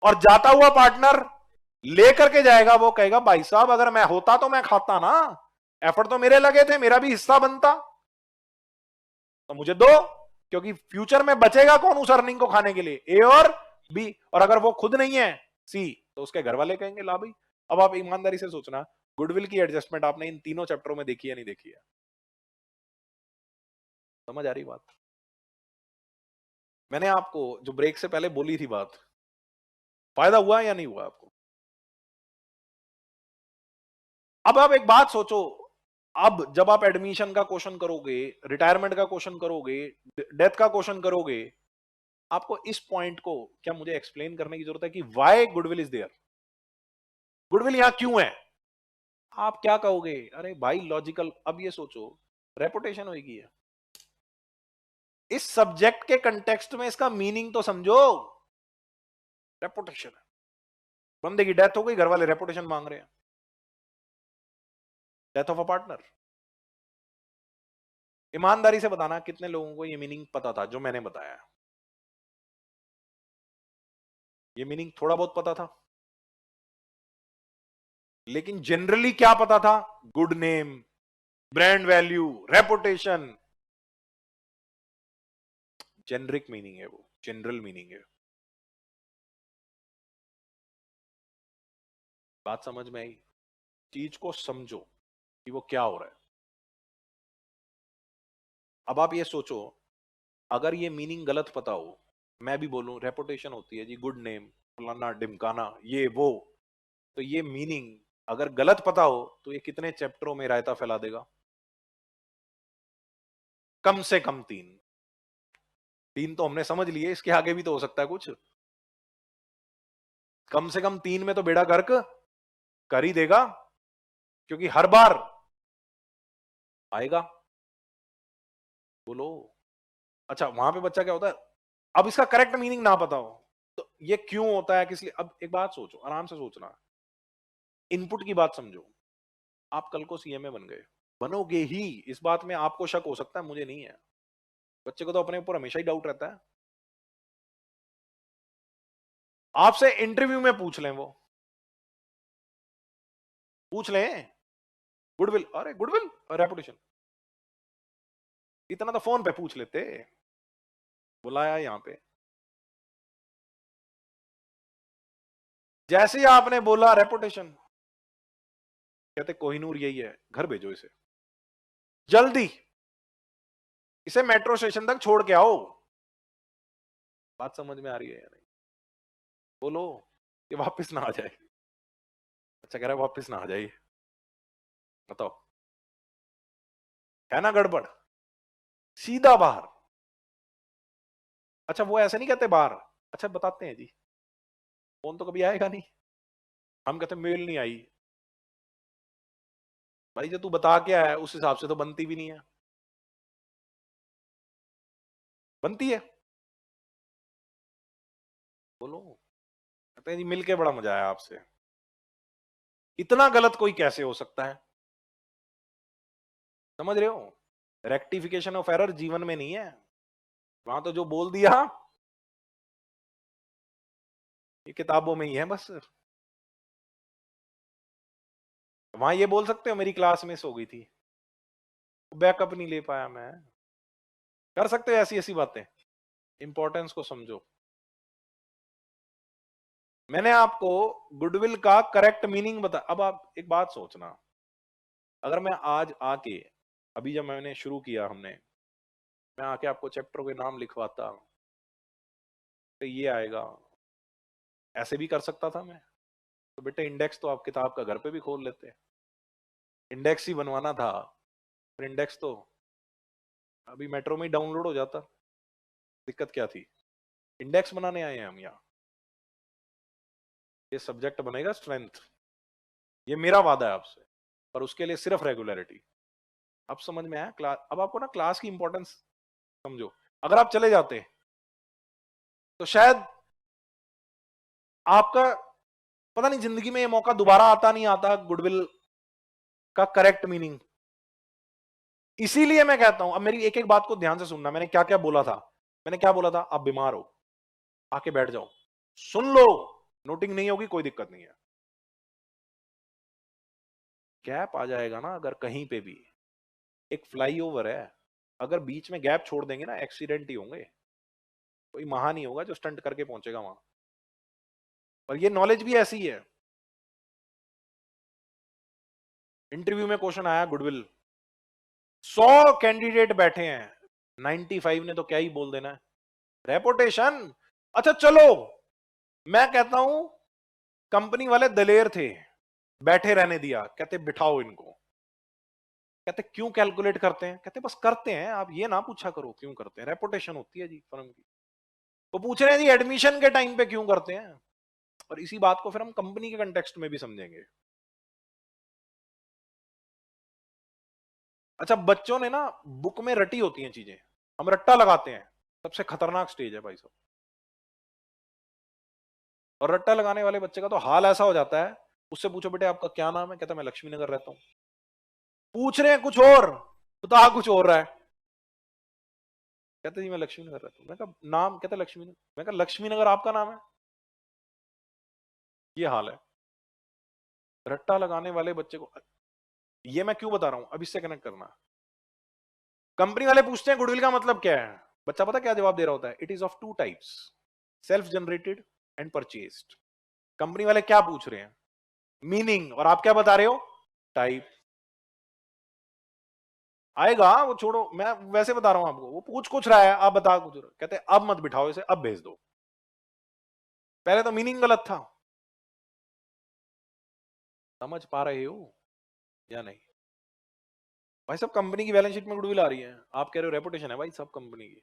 और जाता हुआ पार्टनर लेकर के जाएगा, वो कहेगा भाई साहब अगर मैं होता तो मैं खाता ना, एफर्ट तो मेरे लगे थे, मेरा भी हिस्सा बनता, तो मुझे दो। क्योंकि फ्यूचर में बचेगा कौन उस अर्निंग को खाने के लिए? ए और बी। और अगर वो खुद नहीं है सी, तो उसके घर वाले कहेंगे ला भाई। अब आप ईमानदारी से सोचना, गुडविल की एडजस्टमेंट आपने इन तीनों चैप्टरों में देखी है नहीं देखी है? समझ आ रही बात? मैंने आपको जो ब्रेक से पहले बोली थी बात, फायदा हुआ या नहीं हुआ आपको? अब आप एक बात सोचो, अब जब आप एडमिशन का क्वेश्चन करोगे, रिटायरमेंट का क्वेश्चन करोगे, डेथ का क्वेश्चन करोगे, आपको इस पॉइंट को क्या मुझे एक्सप्लेन करने की जरूरत है कि why goodwill is there, goodwill यहां क्यों है? आप क्या कहोगे? अरे भाई लॉजिकल, अब ये सोचो रेपुटेशन होगी है, इस सब्जेक्ट के कंटेक्स्ट में इसका मीनिंग तो समझो। रेपुटेशन है, बंदे की डेथ हो गई, घर वाले रेपुटेशन मांग रहे हैं, डेथ ऑफ अ पार्टनर। ईमानदारी से बताना कितने लोगों को ये मीनिंग पता था जो मैंने बताया? ये मीनिंग थोड़ा बहुत पता था, लेकिन जनरली क्या पता था? Good name, brand value, reputation, generic meaning है, वो जनरल मीनिंग है। बात समझ में आई? चीज को समझो कि वो क्या हो रहा है। अब आप ये सोचो, अगर ये मीनिंग गलत पता हो, मैं भी बोलूं रेपुटेशन होती है जी गुड नेम, फलाना ढिमकाना, ये वो, तो ये मीनिंग अगर गलत पता हो तो ये कितने चैप्टरों में रायता फैला देगा? कम से कम तीन। तीन तो हमने समझ लिए, इसके आगे भी तो हो सकता है कुछ। कम से कम तीन में तो बेड़ा गर्क कर ही देगा, क्योंकि हर बार आएगा। बोलो। अच्छा, वहां पे बच्चा क्या होता है, अब इसका करेक्ट मीनिंग ना पता हो तो ये क्यों होता है, किस लिए? अब एक बात सोचो, आराम से सोचना, इनपुट की बात समझो। आप कल को सीएमए बन गए, बनोगे ही, इस बात में आपको शक हो सकता है, मुझे नहीं है। बच्चे को तो अपने ऊपर हमेशा ही डाउट रहता है। आपसे इंटरव्यू में पूछ लें, वो पूछ लें गुडविल, अरे गुडविल रेपुटेशन, इतना तो फोन पे पूछ लेते, बुलाया यहां पे। जैसे ही आपने बोला रेपुटेशन, कहते कोहिनूर यही है, घर भेजो इसे जल्दी, इसे मेट्रो स्टेशन तक छोड़ के आओ। बात समझ में आ रही है या नहीं? बोलो कि वापस ना आ जाए। अच्छा, कह रहा है वापस ना आ जाइए, बताओ, है ना गड़बड़? सीधा बाहर। अच्छा, वो ऐसे नहीं कहते बाहर, अच्छा बताते हैं जी, फोन तो कभी आएगा नहीं, हम कहते मेल नहीं आई। भाई जो तू बता के आया है उस हिसाब से तो बनती भी नहीं है, बनती है? बोलो। कहते हैं जी मिलके बड़ा मजा आया आपसे। इतना गलत कोई कैसे हो सकता है? समझ रहे हो? रेक्टिफिकेशन ऑफ एरर जीवन में नहीं है, वहां तो जो बोल दिया ये किताबों में ही है बस। वहां ये बोल सकते हो मेरी क्लास मिस हो गई थी, बैकअप नहीं ले पाया मैं, कर सकते हो ऐसी ऐसी बातें। इंपॉर्टेंस को समझो। मैंने आपको गुडविल का करेक्ट मीनिंग बता, अब आप एक बात सोचना, अगर मैं आज आके, अभी जब मैंने शुरू किया हमने, मैं आके आपको चैप्टर के नाम लिखवाता तो ये आएगा, ऐसे भी कर सकता था मैं, तो बेटे इंडेक्स तो आप किताब का घर पे भी खोल लेते, इंडेक्स ही बनवाना था, फिर इंडेक्स तो अभी मेट्रो में ही डाउनलोड हो जाता, दिक्कत क्या थी? इंडेक्स बनाने आए हैं हम यहाँ, ये सब्जेक्ट बनेगा स्ट्रेंथ, ये मेरा वादा है आपसे, पर उसके लिए सिर्फ रेगुलरिटी। अब समझ में आया क्लास? अब आपको ना क्लास की इंपॉर्टेंस समझो। अगर आप चले जाते तो शायद आपका, पता नहीं जिंदगी में ये मौका दोबारा आता नहीं आता, गुडविल का करेक्ट मीनिंग। इसीलिए मैं कहता हूं, अब मेरी एक एक बात को ध्यान से सुनना, मैंने क्या क्या बोला था। मैंने क्या बोला था? आप बीमार हो, आके बैठ जाओ, सुन लो, नोटिंग नहीं होगी कोई दिक्कत नहीं है, गैप आ जाएगा ना अगर कहीं पे भी, एक फ्लाईओवर है, अगर बीच में गैप छोड़ देंगे ना एक्सीडेंट ही होंगे, कोई महा नहीं होगा जो स्टंट करके पहुंचेगा वहां। और ये नॉलेज भी ऐसी है। इंटरव्यू में क्वेश्चन आया गुडविल, 100 कैंडिडेट बैठे हैं, 95 ने तो क्या ही बोल देना है, रेपुटेशन। अच्छा चलो, मैं कहता हूं कंपनी वाले दलेर थे, बैठे रहने दिया, कहते बिठाओ इनको, कहते क्यों कैलकुलेट करते हैं? कहते बस करते हैं, आप ये ना पूछा करो क्यों करते हैं, रेपुटेशन होती है जी फर्म की। वो पूछ रहे हैं जी एडमिशन के टाइम पे क्यों करते हैं, और इसी बात को फिर हम कंपनी के कंटेक्स्ट में भी समझेंगे। अच्छा, बच्चों ने ना बुक में रटी होती हैं चीजें, हम रट्टा लगाते हैं, सबसे खतरनाक स्टेज है भाई साहब। और रट्टा लगाने वाले बच्चे का तो हाल ऐसा हो जाता है, उससे पूछो बेटे आपका क्या नाम है, कहता मैं लक्ष्मी नगर रहता हूं। पूछ रहे हैं कुछ और, बता कुछ और रहा है। कहते जी मैं लक्ष्मी नगर रहता हूं। मैं कहा नाम, कहता लक्ष्मी नगर। मैं कहा लक्ष्मी नगर आपका नाम है? ये हाल है रट्टा लगाने वाले बच्चे को। ये मैं क्यों बता रहा हूं, अब इससे कनेक्ट करना। कंपनी वाले पूछते हैं गुडविल का मतलब क्या है, बच्चा पता क्या जवाब दे रहा होता है, it is of two types, self generated and purchased. Company वाले क्या पूछ रहे हैं, मीनिंग, और आप क्या बता रहे हो, टाइप। आएगा वो, छोड़ो, मैं वैसे बता रहा हूं आपको, वो पूछ कुछ रहा है, आप बता कुछ रहा है। कहते अब मत बिठाओ इसे, अब भेज दो, पहले तो मीनिंग गलत था। समझ पा रहे हो या नहीं भाई साहब? कंपनी की बैलेंस शीट में गुडविल आ रही है, आप कह रहे हो रेपुटेशन है भाई साहब कंपनी की।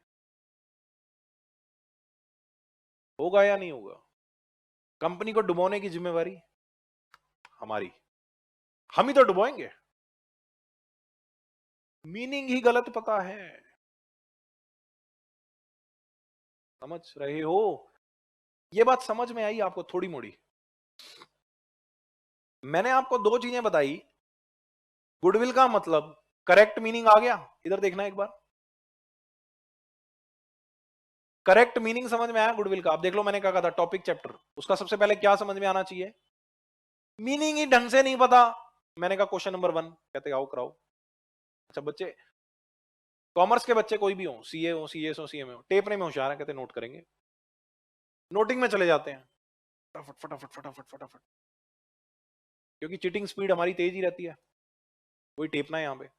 होगा या नहीं होगा? कंपनी को डुबोने की जिम्मेवारी हमारी, हम ही तो डुबोएंगे। मीनिंग ही गलत पता है, समझ रहे हो? ये बात समझ में आई आपको थोड़ी मोड़ी? मैंने आपको दो चीजें बताई, गुडविल का मतलब, करेक्ट मीनिंग आ गया, इधर देखना एक बार। करेक्ट मीनिंग समझ में आया गुडविल का? आप देख लो, मैंने क्या कहा था, टॉपिक चैप्टर, उसका सबसे पहले क्या समझ में आना चाहिए, मीनिंग ही ढंग से नहीं पता। मैंने कहा क्वेश्चन नंबर 1, कहते आओ कराओ। अच्छा बच्चे, कॉमर्स के बच्चे कोई भी हो, सीए हो, सीएस हो, सीएमए हो, टेपने में होशियार है, कहते नोट करेंगे, नोटिंग में चले जाते हैं, फटाफट फटाफट फटाफट फटाफट, क्योंकि चीटिंग स्पीड हमारी तेज ही रहती है, कोई टेपना है यहां पे।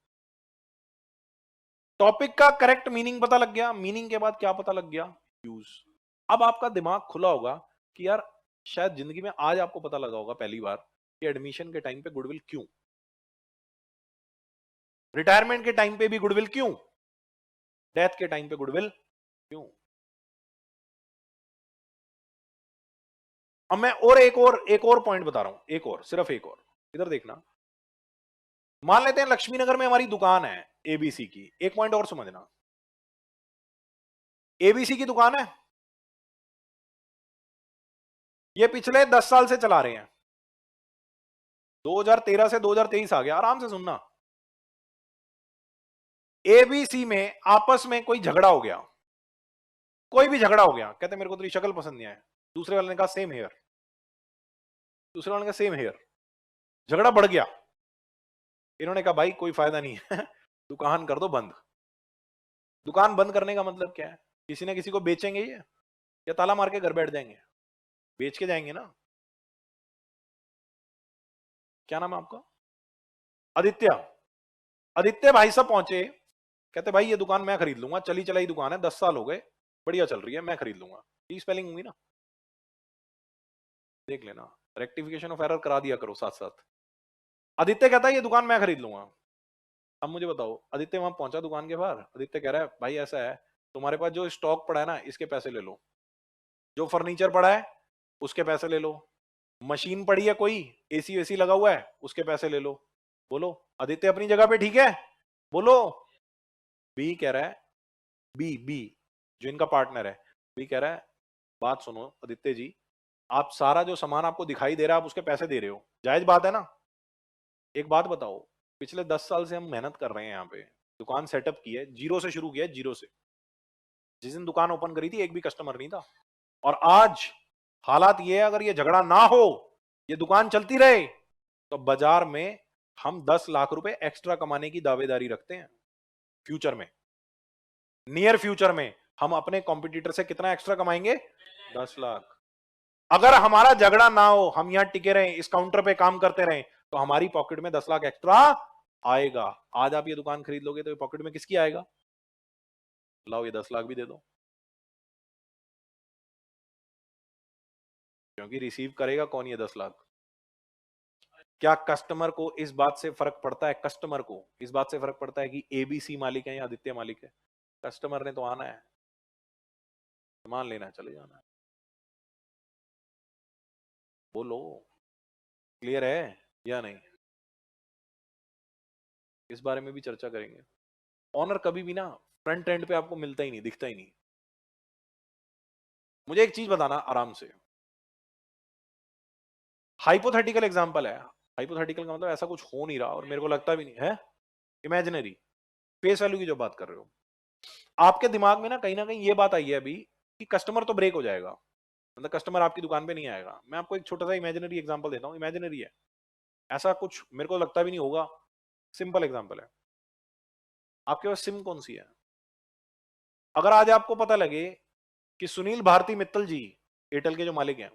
टॉपिक का करेक्ट मीनिंग पता लग गया, मीनिंग के बाद क्या पता लग गया, यूज। अब आपका दिमाग खुला होगा कि यार शायद जिंदगी में आज आपको पता लगा होगा पहली बार कि एडमिशन के टाइम पे गुडविल क्यों, रिटायरमेंट के टाइम पे भी गुडविल क्यों, डेथ के टाइम पे गुडविल क्यों। अब मैं और एक और पॉइंट बता रहा हूं, एक और, सिर्फ एक और, इधर देखना। मान लेते हैं लक्ष्मी नगर में हमारी दुकान है एबीसी की, एक पॉइंट और समझना, एबीसी की दुकान है, ये पिछले 10 साल से चला रहे हैं, 2013 से 2023 आ गया, आराम से सुनना। एबीसी में आपस में कोई झगड़ा हो गया, कोई भी झगड़ा हो गया, कहते मेरे को तेरी शक्ल पसंद नहीं आया, दूसरे वाले ने कहा सेम हेयर, दूसरे वाले ने कहा सेम हेयर, झगड़ा बढ़ गया, इन्होंने कहा भाई कोई फायदा नहीं है दुकान कर दो बंद। दुकान बंद करने का मतलब क्या है, किसी ने किसी को बेचेंगे ये, या ताला मार के घर बैठ जाएंगे, बेच के जाएंगे ना। क्या नाम है आपका? आदित्य। आदित्य भाई साहब पहुंचे, कहते भाई ये दुकान मैं खरीद लूंगा, चली चलाई दुकान है, 10 साल हो गए, बढ़िया चल रही है, मैं खरीद लूंगा। ई स्पेलिंग हुई ना, देख लेना, रेक्टिफिकेशन ऑफ एरर करा दिया करो साथ साथ। आदित्य कहता है ये दुकान मैं खरीद लूंगा। अब मुझे बताओ, आदित्य वहां पहुंचा दुकान के बाहर, आदित्य कह रहा है भाई ऐसा है, तुम्हारे पास जो स्टॉक पड़ा है ना इसके पैसे ले लो, जो फर्नीचर पड़ा है उसके पैसे ले लो, मशीन पड़ी है कोई, एसी वेसी लगा हुआ है उसके पैसे ले लो। बोलो आदित्य अपनी जगह पे ठीक है? बोलो। बी कह रहा है, बी जो इनका पार्टनर है, बी कह रहा है बात सुनो आदित्य जी, आप सारा जो सामान आपको दिखाई दे रहा है आप उसके पैसे दे रहे हो, जायज बात है ना? एक बात बताओ, पिछले 10 साल से हम मेहनत कर रहे हैं, यहाँ पे दुकान सेटअप की है, जीरो से शुरू किया है, जीरो से। जिस दिन दुकान ओपन करी थी एक भी कस्टमर नहीं था, और आज हालात ये है, अगर ये झगड़ा ना हो, ये दुकान चलती रहे, तो बाजार में हम 10 लाख रुपए एक्स्ट्रा कमाने की दावेदारी रखते हैं। फ्यूचर में, नियर फ्यूचर में हम अपने कॉम्पिटिटर से कितना एक्स्ट्रा कमाएंगे? 10 लाख। अगर हमारा झगड़ा ना हो, हम यहां टिके रहें, इस काउंटर पे काम करते रहें, तो हमारी पॉकेट में 10 लाख एक्स्ट्रा आएगा। आज आप ये दुकान खरीद लोगे तो ये पॉकेट में किसकी आएगा? लाओ ये 10 लाख भी दे दो, क्योंकि रिसीव करेगा कौन ये 10 लाख? क्या कस्टमर को इस बात से फर्क पड़ता है, कस्टमर को इस बात से फर्क पड़ता है कि एबीसी मालिक है या आदित्य मालिक है? कस्टमर ने तो आना है, सामान लेना है, चले जाना है। बोलो, क्लियर है या नहीं? इस बारे में भी चर्चा करेंगे। ऑनर कभी भी ना फ्रंट एंड पे आपको मिलता ही नहीं, दिखता ही नहीं। मुझे एक चीज बताना आराम से, हाइपोथेटिकल एग्जांपल है, हाइपोथेटिकल का मतलब ऐसा कुछ हो नहीं रहा और मेरे को लगता भी नहीं है, इमेजिनरी, फेस वैल्यू की जो बात कर रहे हो, आपके दिमाग में ना कहीं ये बात आई है अभी कि कस्टमर तो ब्रेक हो जाएगा, मतलब कस्टमर आपकी दुकान पे नहीं आएगा। मैं आपको एक छोटा सा इमेजिनरी एग्जांपल देता हूँ, इमेजिनरी है, ऐसा कुछ मेरे को लगता भी नहीं होगा। सिंपल एग्जांपल है, आपके पास सिम कौन सी है? अगर आज आपको पता लगे कि सुनील भारती मित्तल जी, एयरटेल के जो मालिक हैं,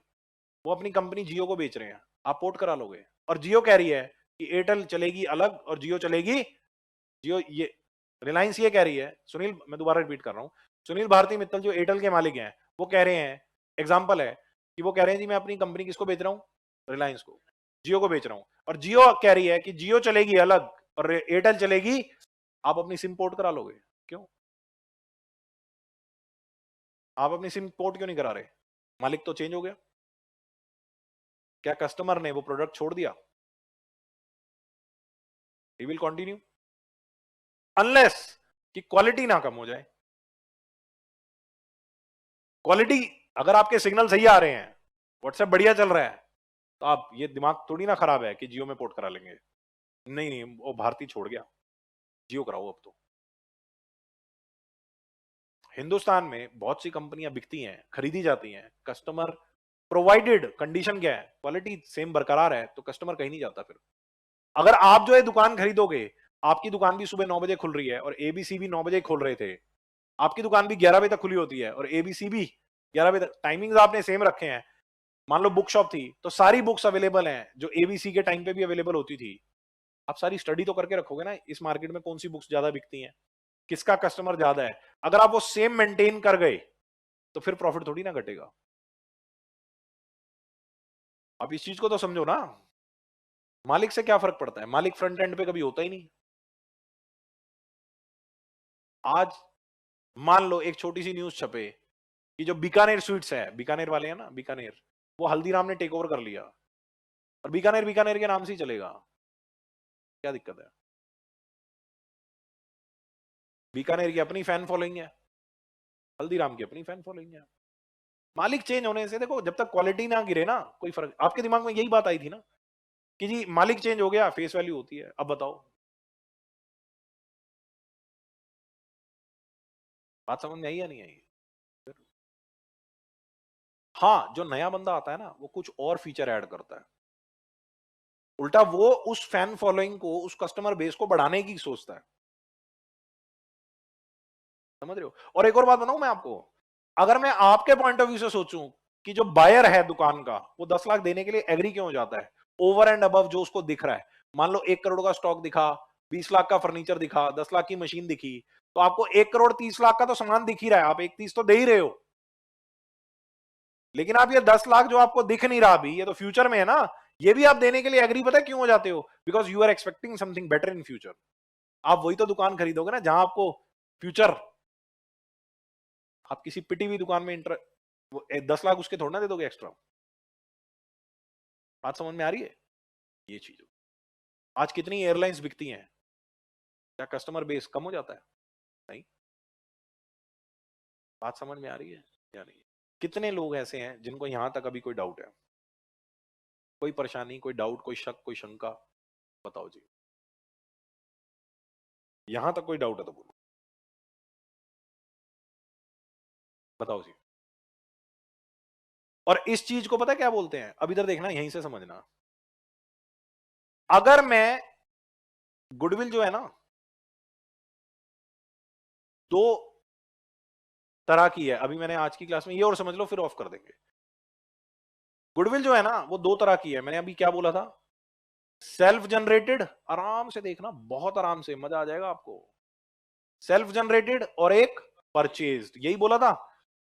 वो अपनी कंपनी जियो को बेच रहे हैं, आप पोर्ट करा लोगे? और जियो कह रही है कि एयरटेल चलेगी अलग और जियो चलेगी, जियो ये रिलायंस ये कह रही है, सुनील, मैं दोबारा रिपीट कर रहा हूं, सुनील भारती मित्तल जो एयरटेल के मालिक हैं वो कह रहे हैं, एग्जांपल है कि वो कह रहे हैं जी मैं अपनी कंपनी किसको बेच रहा हूं, रिलायंस को, जियो को बेच रहा हूं, और जियो कह रही है कि जियो चलेगी अलग और एयरटेल चलेगी, आप अपनी सिम पोर्ट करा लोगे? क्यों? आप अपनी सिम पोर्ट क्यों नहीं करा रहे? मालिक तो चेंज हो गया। क्या कस्टमर ने वो प्रोडक्ट छोड़ दिया? ही विल कंटिन्यू अनलेस कि क्वालिटी ना कम हो जाए। क्वालिटी, अगर आपके सिग्नल सही आ रहे हैं, व्हाट्सएप बढ़िया चल रहा है, तो आप ये दिमाग थोड़ी ना खराब है कि जियो में पोर्ट करा लेंगे। नहीं नहीं, वो भारती छोड़ गया, जियो कराओ अब तो। हिंदुस्तान में बहुत सी कंपनियां बिकती हैं, खरीदी जाती हैं, कस्टमर प्रोवाइडेड, कंडीशन क्या है, क्वालिटी सेम बरकरार है, तो कस्टमर कहीं नहीं जाता। फिर अगर आप जो है दुकान खरीदोगे, आपकी दुकान भी सुबह 9 बजे खुल रही है और एबीसी भी 9 बजे खोल रहे थे, आपकी दुकान भी 11 बजे तक खुली होती है और एबीसी भी 11 बजे तक, टाइमिंग्स आपने सेम रखे हैं। मान लो बुक शॉप थी तो सारी बुक्स अवेलेबल हैं जो एबीसी के टाइम पे भी अवेलेबल होती थी। आप सारी स्टडी तो करके रखोगे ना, इस मार्केट में कौन सी बुक्स ज्यादा बिकती हैं, किसका कस्टमर ज्यादा है। अगर आप वो सेम मेंटेन कर गए तो फिर प्रॉफिट थोड़ी ना घटेगा। आप इस चीज को तो समझो ना, मालिक से क्या फर्क पड़ता है, मालिक फ्रंट एंड पे कभी होता ही नहीं। आज मान लो एक छोटी सी न्यूज छपे कि जो बीकानेर स्वीट्स है, बीकानेर वाले हैं ना, बीकानेर, वो हल्दीराम ने टेक ओवर कर लिया और बीकानेर बीकानेर के नाम से ही चलेगा। क्या दिक्कत है? बीकानेर की अपनी फैन फॉलोइंग है, हल्दीराम की अपनी फैन फॉलोइंग है। मालिक चेंज होने से देखो, जब तक क्वालिटी ना गिरे ना कोई फर्क। आपके दिमाग में यही बात आई थी ना कि जी मालिक चेंज हो गया, फेस वैल्यू होती है। अब बताओ, बात समझ में आई या नहीं आई? हाँ, जो नया बंदा आता है ना वो कुछ और फीचर ऐड करता है, उल्टा वो उस फैन फॉलोइंग को, उस कस्टमर बेस को बढ़ाने की सोचता है। समझ रहे हो? और एक और बात बताऊं मैं आपको, अगर मैं आपके पॉइंट ऑफ व्यू से सोचूं कि जो बायर है दुकान का, वो 10 लाख देने के लिए एग्री क्यों हो जाता है, ओवर एंड अबव जो उसको दिख रहा है। मान लो 1 करोड़ का स्टॉक दिखा, 20 लाख का फर्नीचर दिखा, 10 लाख की मशीन दिखी, तो आपको 1 करोड़ 30 लाख का तो सामान दिख ही रहा है, आप 1 30 तो दे ही रहे हो। लेकिन आप ये 10 लाख जो आपको दिख नहीं रहा अभी, ये तो फ्यूचर में है ना, ये भी आप देने के लिए एग्री पता है क्यों हो जाते हो? Because you are expecting something better in future. आप वही तो दुकान खरीदोगे ना जहां आपको फ्यूचर, आप किसी पिटी हुई दुकान में 10 लाख उसके थोड़ा ना दे दोगे एक्स्ट्रा। बात समझ में आ रही है? ये चीज आज कितनी एयरलाइंस बिकती हैं, क्या कस्टमर बेस कम हो जाता है? नहीं। बात समझ में आ रही है या नहीं? कितने लोग ऐसे हैं जिनको यहां तक अभी कोई डाउट है, कोई परेशानी, कोई डाउट, कोई शक, कोई शंका? बताओ जी, यहां तक कोई डाउट है तो बोलो, बताओ जी। और इस चीज को पता है क्या बोलते हैं, अब इधर देखना, यहीं से समझना। अगर मैं गुडविल जो है ना, दो तरह की है, अभी मैंने आज की क्लास में ये और समझ लो, फिर ऑफ कर देंगे। गुडविल जो है ना वो दो तरह की है, मैंने अभी क्या बोला था, सेल्फ जनरेटेड, आराम से देखना, बहुत आराम से, मजा आ जाएगा आपको। सेल्फ जनरेटेड और एक परचेज्ड, यही बोला था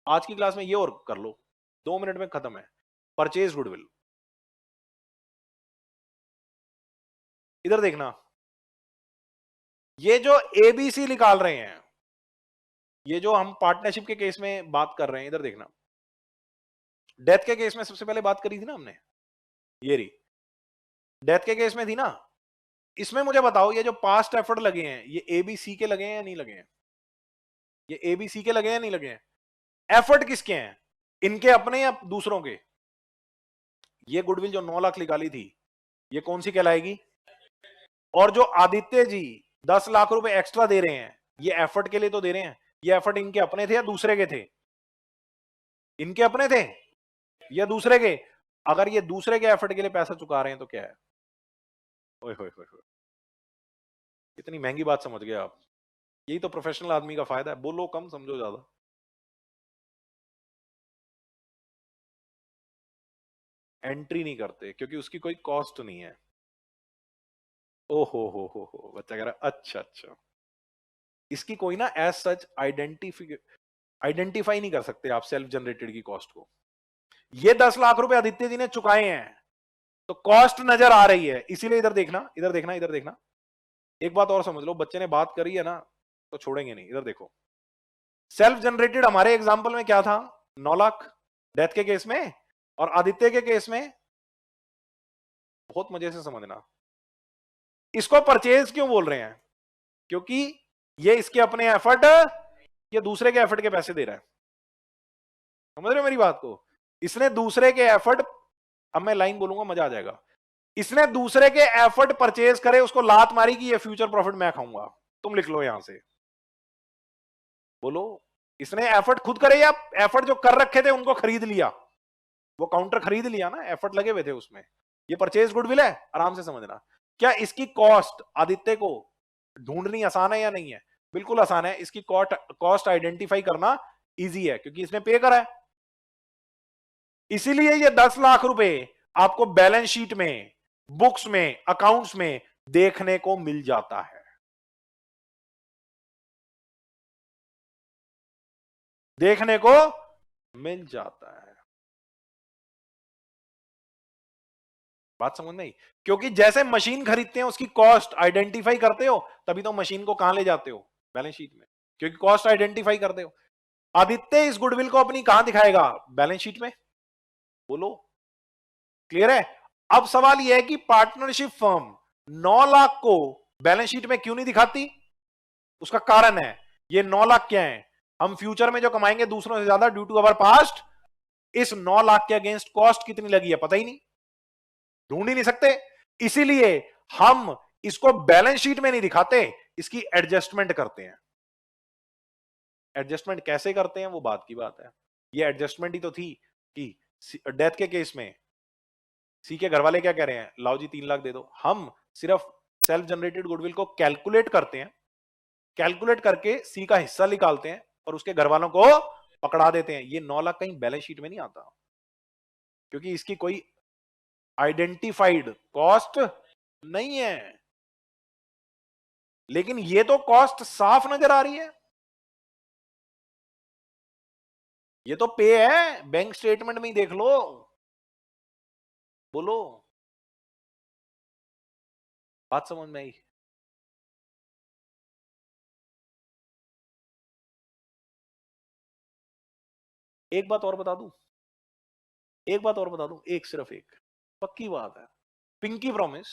आज की क्लास में, ये और कर लो, 2 मिनट में खत्म है। परचेज गुडविल, इधर देखना, ये जो एबीसी निकाल रहे हैं, ये जो हम पार्टनरशिप के केस में बात कर रहे हैं, इधर देखना, डेथ के केस में सबसे पहले बात करी थी ना हमने, ये रही डेथ के केस में थी ना। इसमें मुझे बताओ, ये जो पास्ट एफर्ट लगे हैं, ये एबीसी के लगे हैं या नहीं लगे हैं? ये एबीसी के लगे हैं या नहीं लगे हैं? एफर्ट किसके हैं, इनके अपने या दूसरों के? ये गुडविल जो 9 लाख निकाली थी, ये कौन सी कहलाएगी? और जो आदित्य जी 10 लाख रुपए एक्स्ट्रा दे रहे हैं, ये एफर्ट के लिए तो दे रहे हैं, ये एफर्ट इनके अपने थे या दूसरे के थे? इनके अपने थे या दूसरे के? अगर ये दूसरे के एफर्ट के लिए पैसा चुका रहे हैं तो क्या है? ओए होए होए होए, इतनी महंगी बात समझ गए आप। यही तो प्रोफेशनल आदमी का फायदा है, बोलो कम समझो ज्यादा। एंट्री नहीं करते क्योंकि उसकी कोई कॉस्ट नहीं है। ओ हो, बच्चा कह रहा अच्छा अच्छा, इसकी कोई ना एज सच आइडेंटिफाई नहीं कर सकते आप सेल्फ जनरेटेड की कॉस्ट को। ये 10 लाख रुपए आदित्य जी ने चुकाए हैं, तो कॉस्ट नजर आ रही है, इसीलिए इधर देखना, इधर देखना, इधर देखना। एक बात और समझ लो, बच्चे ने बात करी है ना तो छोड़ेंगे नहीं। इधर देखो, सेल्फ जनरेटेड हमारे एग्जाम्पल में क्या था? 9 लाख डेथ के केस में, और आदित्य के केस में, बहुत मजे से समझना, इसको परचेज क्यों बोल रहे हैं? क्योंकि ये इसके अपने एफर्ट या दूसरे के एफर्ट के पैसे दे रहा है। समझ रहे हो मेरी बात को? इसने दूसरे के एफर्ट, अब मैं लाइन बोलूंगा मजा आ जाएगा, इसने दूसरे के एफर्ट परचेज करे, उसको लात मारी कि ये फ्यूचर प्रॉफिट मैं खाऊंगा। तुम लिख लो यहां से, बोलो, इसने एफर्ट खुद करे या एफर्ट जो कर रखे थे उनको खरीद लिया? वो काउंटर खरीद लिया ना, एफर्ट लगे हुए थे उसमें। ये परचेज गुडविल है, आराम से समझना। क्या इसकी कॉस्ट आदित्य को ढूंढनी आसान है या नहीं है? बिल्कुल आसान है। इसकी कॉस्ट आइडेंटिफाई करना इजी है क्योंकि इसने पे करा है। इसीलिए ये 10 लाख रुपए आपको बैलेंस शीट में, बुक्स में, अकाउंट्स में देखने को मिल जाता है। देखने को मिल जाता है। बात समझ नहीं? क्योंकि जैसे मशीन खरीदते हैं उसकी कॉस्ट आइडेंटिफाई करते हो, तभी तो मशीन को कहां ले जाते हो? बैलेंस शीट में, क्योंकि कॉस्ट आइडेंटिफाई करते हो। आदित्य इस गुडविल को अपनी कहां दिखाएगा? बैलेंस शीट में। बोलो, क्लियर है? अब सवाल यह है कि पार्टनरशिप फर्म 9 लाख को बैलेंस शीट में क्यों नहीं दिखाती? उसका कारण है, ये 9 लाख क्या है? हम फ्यूचर में जो कमाएंगे दूसरों से ज्यादा ड्यू टू अवर पास्ट। इस 9 लाख के अगेंस्ट कॉस्ट कितनी लगी है पता ही नहीं, ढूंढ ही नहीं सकते। इसीलिए हम इसको बैलेंस शीट में नहीं दिखाते, इसकी एडजस्टमेंट करते हैं। एडजस्टमेंट कैसे करते हैं वो बात की बात है। ये एडजस्टमेंट ही तो थी कि डेथ के केस में सी के घर वाले क्या कह रहे हैं, लाओ जी 3 लाख दे दो। हम सिर्फ सेल्फ जनरेटेड गुडविल को कैलकुलेट करते हैं, कैलकुलेट करके सी का हिस्सा निकालते हैं और उसके घर वालों को पकड़ा देते हैं। ये 9 लाख कहीं बैलेंस शीट में नहीं आता क्योंकि इसकी कोई आइडेंटिफाइड कॉस्ट नहीं है। लेकिन ये तो कॉस्ट साफ नजर आ रही है, ये तो पे है, बैंक स्टेटमेंट में ही देख लो। बोलो, बात समझ में आई? एक बात और बता दूं, एक बात और बता दूं, एक सिर्फ एक पक्की बात है, पिंकी प्रॉमिस,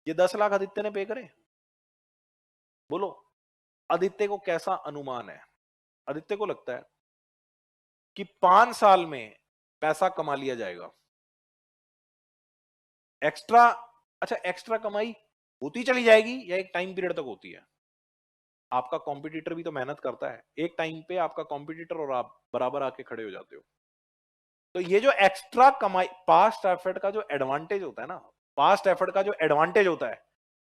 ये 10 लाख आदित्य ने पे करे। बोलो, आदित्य को कैसा अनुमान है? आदित्य को लगता है कि 5 साल में पैसा कमा लिया जाएगा एक्स्ट्रा। अच्छा, एक्स्ट्रा कमाई होती चली जाएगी या एक टाइम पीरियड तक होती है? आपका कॉम्पिटिटर भी तो मेहनत करता है, एक टाइम पे आपका कॉम्पिटिटर और आप बराबर आके खड़े हो जाते हो। तो ये जो एक्स्ट्रा कमाई, पास्ट एफर्ट का जो एडवांटेज होता है ना, पास्ट एफर्ट का जो एडवांटेज होता है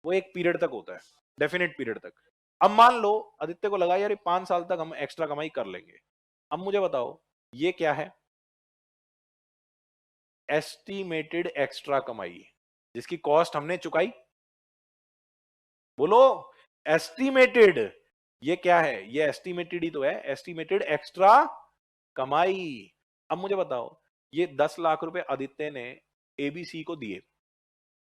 वो एक पीरियड तक होता है, डेफिनेट पीरियड तक। अब मान लो आदित्य को लगा यार 5 साल तक हम एक्स्ट्रा कमाई कर लेंगे। अब मुझे बताओ ये क्या है? एस्टिमेटेड एक्स्ट्रा कमाई, जिसकी कॉस्ट हमने चुकाई। बोलो, एस्टिमेटेड, ये क्या है? ये एस्टिमेटेड ही तो है, एस्टिमेटेड एक्स्ट्रा कमाई। अब मुझे बताओ, ये 10 लाख रुपए आदित्य ने एबीसी को दिए,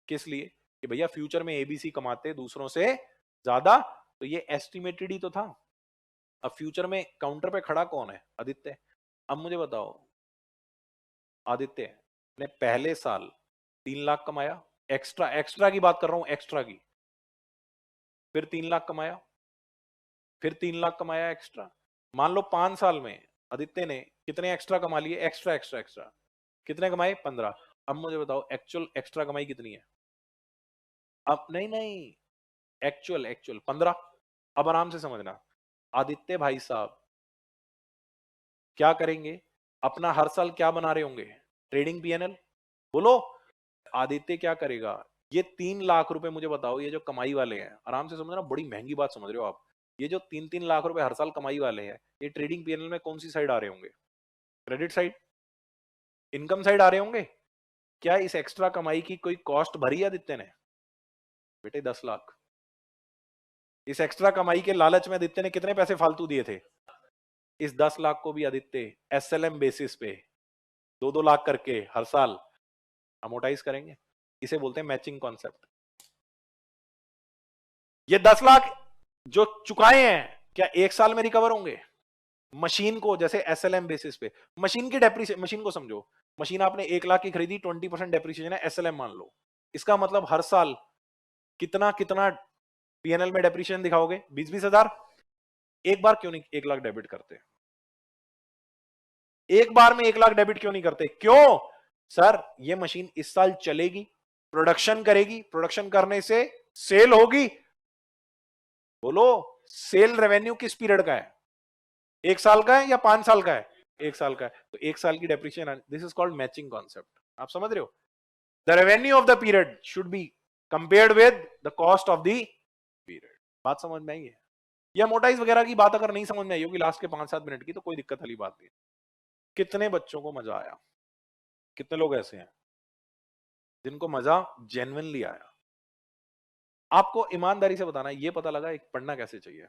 किस लिए? कि भैया फ्यूचर में एबीसी कमाते दूसरों से ज्यादा, तो ये एस्टिमेटेड ही तो था। अब फ्यूचर में काउंटर पे खड़ा कौन है? आदित्य। अब मुझे बताओ, आदित्य ने पहले साल 3 लाख कमाया, एक्स्ट्रा एक्स्ट्रा की बात कर रहा हूं, एक्स्ट्रा की, फिर 3 लाख कमाया, फिर 3 लाख कमाया एक्स्ट्रा। मान लो 5 साल में आदित्य ने कितने एक्स्ट्रा कमा लिए? एक्स्ट्रा एक्स्ट्रा एक्स्ट्रा कितने कमाए? 15। अब मुझे बताओ एक्चुअल एक्स्ट्रा कमाई कितनी है? अब नहीं नहीं, एक्चुअल एक्चुअल 15। अब आराम से समझना, आदित्य भाई साहब क्या करेंगे? अपना हर साल क्या बना रहे होंगे? Trading PNL. बोलो, आदित्य क्या करेगा? ये 3 लाख रुपए मुझे बताओ, ये जो कमाई वाले हैं, आराम से समझना, बड़ी महंगी बात समझ रहे हो आप, ये जो 3-3 लाख रुपए हर साल कमाई वाले हैं, ये ट्रेडिंग पीएनएल में कौन सी साइड आ रहे होंगे? क्रेडिट साइड, इनकम साइड आ रहे होंगे। क्या इस एक्स्ट्रा कमाई की कोई कॉस्ट भरी है आदित्य ने? बेटे 10 लाख। इस एक्स्ट्रा कमाई के लालच में आदित्य ने कितने पैसे फालतू दिए थे? इस 10 लाख को भी आदित्य एसएलएम बेसिस पे 2-2 लाख करके हर साल अमोटाइज करेंगे। इसे बोलते हैं मैचिंग कॉन्सेप्ट। ये 10 लाख जो चुकाए हैं, क्या 1 साल में रिकवर होंगे? मशीन को जैसे एसएलएम बेसिस पे, मशीन की डेप्रिसिएशन, मशीन को समझो, मशीन आपने 1 लाख की खरीदी, 20% डेप्रिसिएशन है, एसएलएम मान लो, इसका मतलब हर साल कितना कितना पीएनएल में डेप्रिसिएशन दिखाओगे? 20-20 हजार। एक बार क्यों नहीं 1 लाख डेबिट करते? एक बार में 1 लाख डेबिट क्यों नहीं करते? क्यों सर? ये मशीन इस साल चलेगी, प्रोडक्शन करेगी, प्रोडक्शन करने से सेल होगी। बोलो, सेल रेवेन्यू किस पीरियड का है? 1 साल का है या 5 साल का है? 1 साल का है, तो 1 साल की depreciation, this is called matching concept. आप समझ रहे हो? The revenue of the period should be compared with the cost of the period. बात समझ में आई है? या मोटाइज वगैरह की बात अगर नहीं समझ में आई होगी लास्ट के 5-7 मिनट की, तो कोई दिक्कत वाली बात नहीं। कितने बच्चों को मजा आया? कितने लोग ऐसे हैं जिनको मजा जेन्युइनली आया? आपको ईमानदारी से बताना, ये पता लगा एक पढ़ना कैसे चाहिए।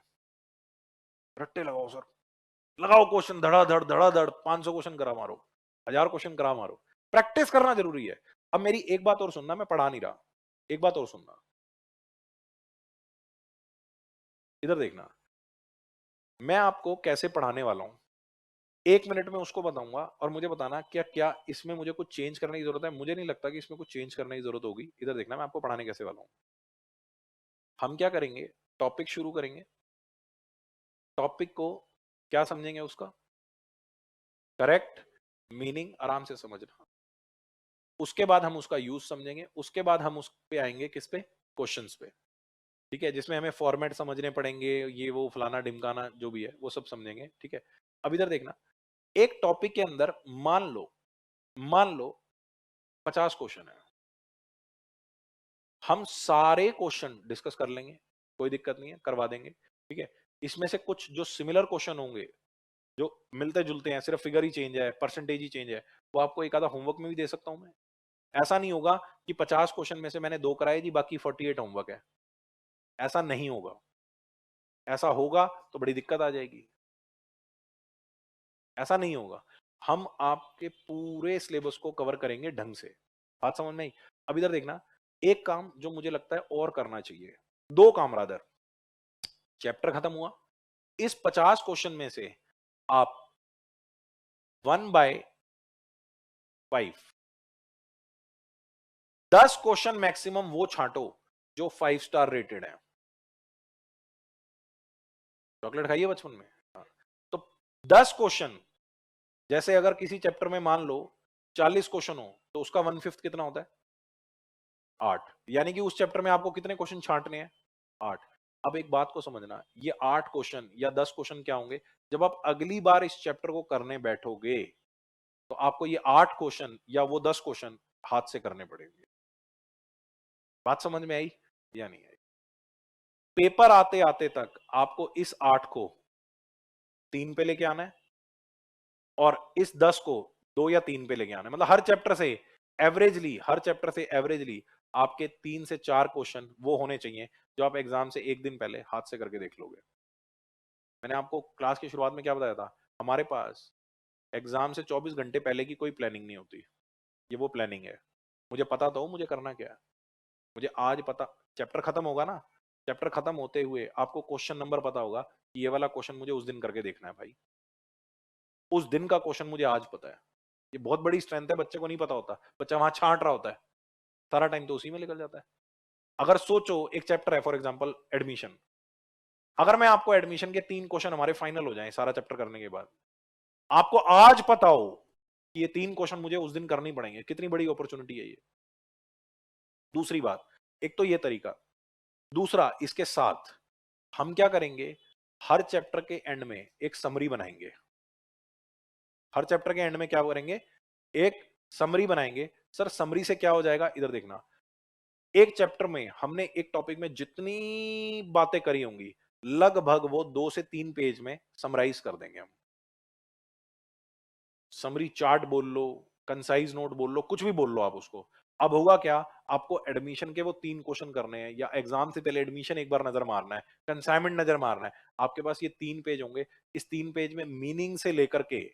रट्टे लगाओ सर, लगाओ क्वेश्चन धड़ाधड़ धड़ाधड़, 500 क्वेश्चन करा मारो, 1000 क्वेश्चन करा मारो। प्रैक्टिस करना जरूरी है। अब मेरी एक बात और सुनना, मैं पढ़ा नहीं रहा, एक बात और सुनना, इधर देखना, मैं आपको कैसे पढ़ाने वाला हूं, 1 मिनट में उसको बताऊंगा और मुझे बताना क्या क्या इसमें मुझे कुछ चेंज करने की जरूरत है। मुझे नहीं लगता कि इसमें कुछ चेंज करने की जरूरत होगी। इधर देखना, मैं आपको पढ़ाने कैसे वाला हूं। हम क्या करेंगे, टॉपिक शुरू करेंगे, टॉपिक को क्या समझेंगे, उसका करेक्ट मीनिंग आराम से समझना, उसके बाद हम उसका यूज समझेंगे, उसके बाद हम उस पे आएंगे किस पे? क्वेश्चंस पे, ठीक है, जिसमें हमें फॉर्मेट समझने पड़ेंगे, ये वो फलाना ढिमकाना जो भी है वो सब समझेंगे, ठीक है। अब इधर देखना, एक टॉपिक के अंदर मान लो 50 क्वेश्चन है, हम सारे क्वेश्चन डिस्कस कर लेंगे, कोई दिक्कत नहीं है, करवा देंगे, ठीक है। इसमें से कुछ जो सिमिलर क्वेश्चन होंगे, जो मिलते जुलते हैं, सिर्फ फिगर ही चेंज है, परसेंटेज ही चेंज है, वो आपको एक आधा होमवर्क में भी दे सकता हूं मैं। ऐसा नहीं होगा कि 50 क्वेश्चन में से मैंने 2 कराए जी, बाकी 48 होमवर्क है, ऐसा नहीं होगा। ऐसा होगा तो बड़ी दिक्कत आ जाएगी, ऐसा नहीं होगा। हम आपके पूरे सिलेबस को कवर करेंगे ढंग से। बात समझ में आई? अब इधर देखना, एक काम जो मुझे लगता है और करना चाहिए, 2 काम रादर, चैप्टर खत्म हुआ, इस 50 क्वेश्चन में से आप 1/5 10 क्वेश्चन मैक्सिमम वो छांटो जो 5 स्टार रेटेड है। चॉकलेट खाइए बचपन में? हाँ। तो 10 क्वेश्चन, जैसे अगर किसी चैप्टर में मान लो 40 क्वेश्चन हो, तो उसका 1/5 कितना होता है? 8। यानी कि उस चैप्टर में आपको कितने क्वेश्चन छांटने हैं? 8। अब एक बात को समझना, ये 8 क्वेश्चन या 10 क्वेश्चन क्या होंगे, जब आप अगली बार इस चैप्टर को करने बैठोगे, तो आपको ये 8 क्वेश्चन या वो 10 क्वेश्चन हाथ से करने पड़ेंगे। बात समझ में आई या नहीं आई? पेपर आते आते तक आपको इस 8 को 3 पे लेके आना है और इस 10 को 2 या 3 पे लेके आना है। मतलब हर चैप्टर से एवरेजली आपके 3 से 4 क्वेश्चन वो होने चाहिए जो आप एग्जाम से एक दिन पहले हाथ से करके देख लोगे। मैंने आपको क्लास की शुरुआत में क्या बताया था, हमारे पास एग्जाम से 24 घंटे पहले की कोई प्लानिंग नहीं होती, ये वो प्लानिंग है। मुझे पता तो मुझे करना क्या है, मुझे आज पता, चैप्टर खत्म होगा ना, चैप्टर खत्म होते हुए आपको क्वेश्चन नंबर पता होगा कि ये वाला क्वेश्चन मुझे उस दिन करके देखना है भाई, उस दिन का क्वेश्चन मुझे आज पता है। ये बहुत बड़ी स्ट्रेंथ है, बच्चे को नहीं पता होता, बच्चा वहां छांट रहा होता है, सारा टाइम तो उसी में निकल जाता है। अगर सोचो एक चैप्टर है फॉर एग्जांपल एडमिशन, अगर मैं आपको एडमिशन के 3 क्वेश्चन हमारे फाइनल हो जाएं सारा चैप्टर करने के बाद, आपको आज पता हो कि ये 3 क्वेश्चन मुझे उस दिन करने ही पड़ेंगे, कितनी बड़ी अपॉर्चुनिटी है ये। दूसरी बात, एक तो ये तरीका, दूसरा इसके साथ हम क्या करेंगे, हर चैप्टर के एंड में एक समरी बनाएंगे। हर चैप्टर के एंड में क्या करेंगे, एक समरी बनाएंगे। सर समरी से क्या हो जाएगा, इधर देखना, एक चैप्टर में हमने एक टॉपिक में जितनी बातें करी होंगी लगभग वो 2 से 3 पेज में समराइज कर देंगे हम। समरी चार्ट बोल लो, कंसाइज नोट बोल लो, कुछ भी बोल लो आप उसको। अब होगा क्या, आपको एडमिशन के वो 3 क्वेश्चन करने हैं, या एग्जाम से पहले एडमिशन एक बार नजर मारना है, कंसाइनमेंट नजर मारना है। आपके पास ये 3 पेज होंगे, इस 3 पेज में मीनिंग से लेकर के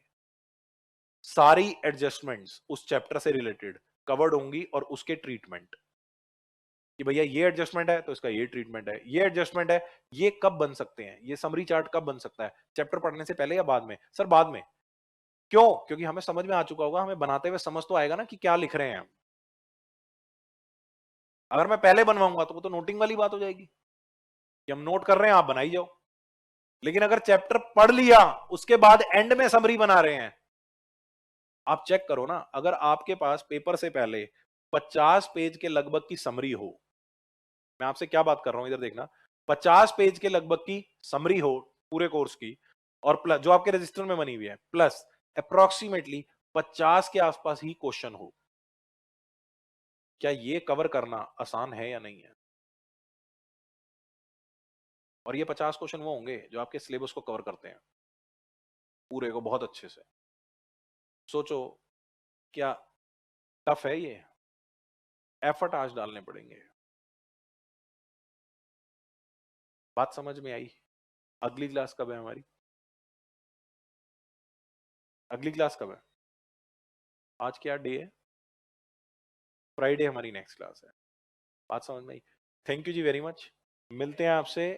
सारी एडजस्टमेंट्स उस चैप्टर से रिलेटेड कवर्ड होंगी, और उसके ट्रीटमेंट कि भैया ये एडजस्टमेंट है तो इसका ये ट्रीटमेंट है, ये एडजस्टमेंट है, ये कब बन सकते हैं, ये समरी चार्ट कब बन सकता है, चैप्टर पढ़ने से पहले या बाद में। सर बाद में। क्यों, क्योंकि हमें समझ में आ चुका होगा, हमें बनाते हुए समझ तो आएगा ना कि क्या लिख रहे हैं हम। अगर मैं पहले बनवाऊंगा तो वो तो नोटिंग वाली बात हो जाएगी कि हम नोट कर रहे हैं, आप बनाई जाओ। लेकिन अगर चैप्टर पढ़ लिया उसके बाद एंड में समरी बना रहे हैं, आप चेक करो ना, अगर आपके पास पेपर से पहले 50 पेज के लगभग की समरी हो, मैं आपसे क्या बात कर रहा हूं इधर देखना, 50 पेज के लगभग की समरी हो पूरे कोर्स की, और प्लस जो आपके रजिस्टर में बनी हुई है, प्लस अप्रोक्सीमेटली 50 के आसपास ही क्वेश्चन हो, क्या ये कवर करना आसान है या नहीं है। और ये 50 क्वेश्चन वो होंगे जो आपके सिलेबस को कवर करते हैं पूरे को बहुत अच्छे से। सोचो क्या टफ है ये, एफर्ट आज डालने पड़ेंगे। बात समझ में आई। अगली क्लास कब है हमारी, अगली क्लास कब है, आज क्या डे है, फ्राइडे हमारी नेक्स्ट क्लास है। बात समझ में आई। थैंक यू जी वेरी मच, मिलते हैं आपसे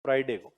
फ्राइडे को।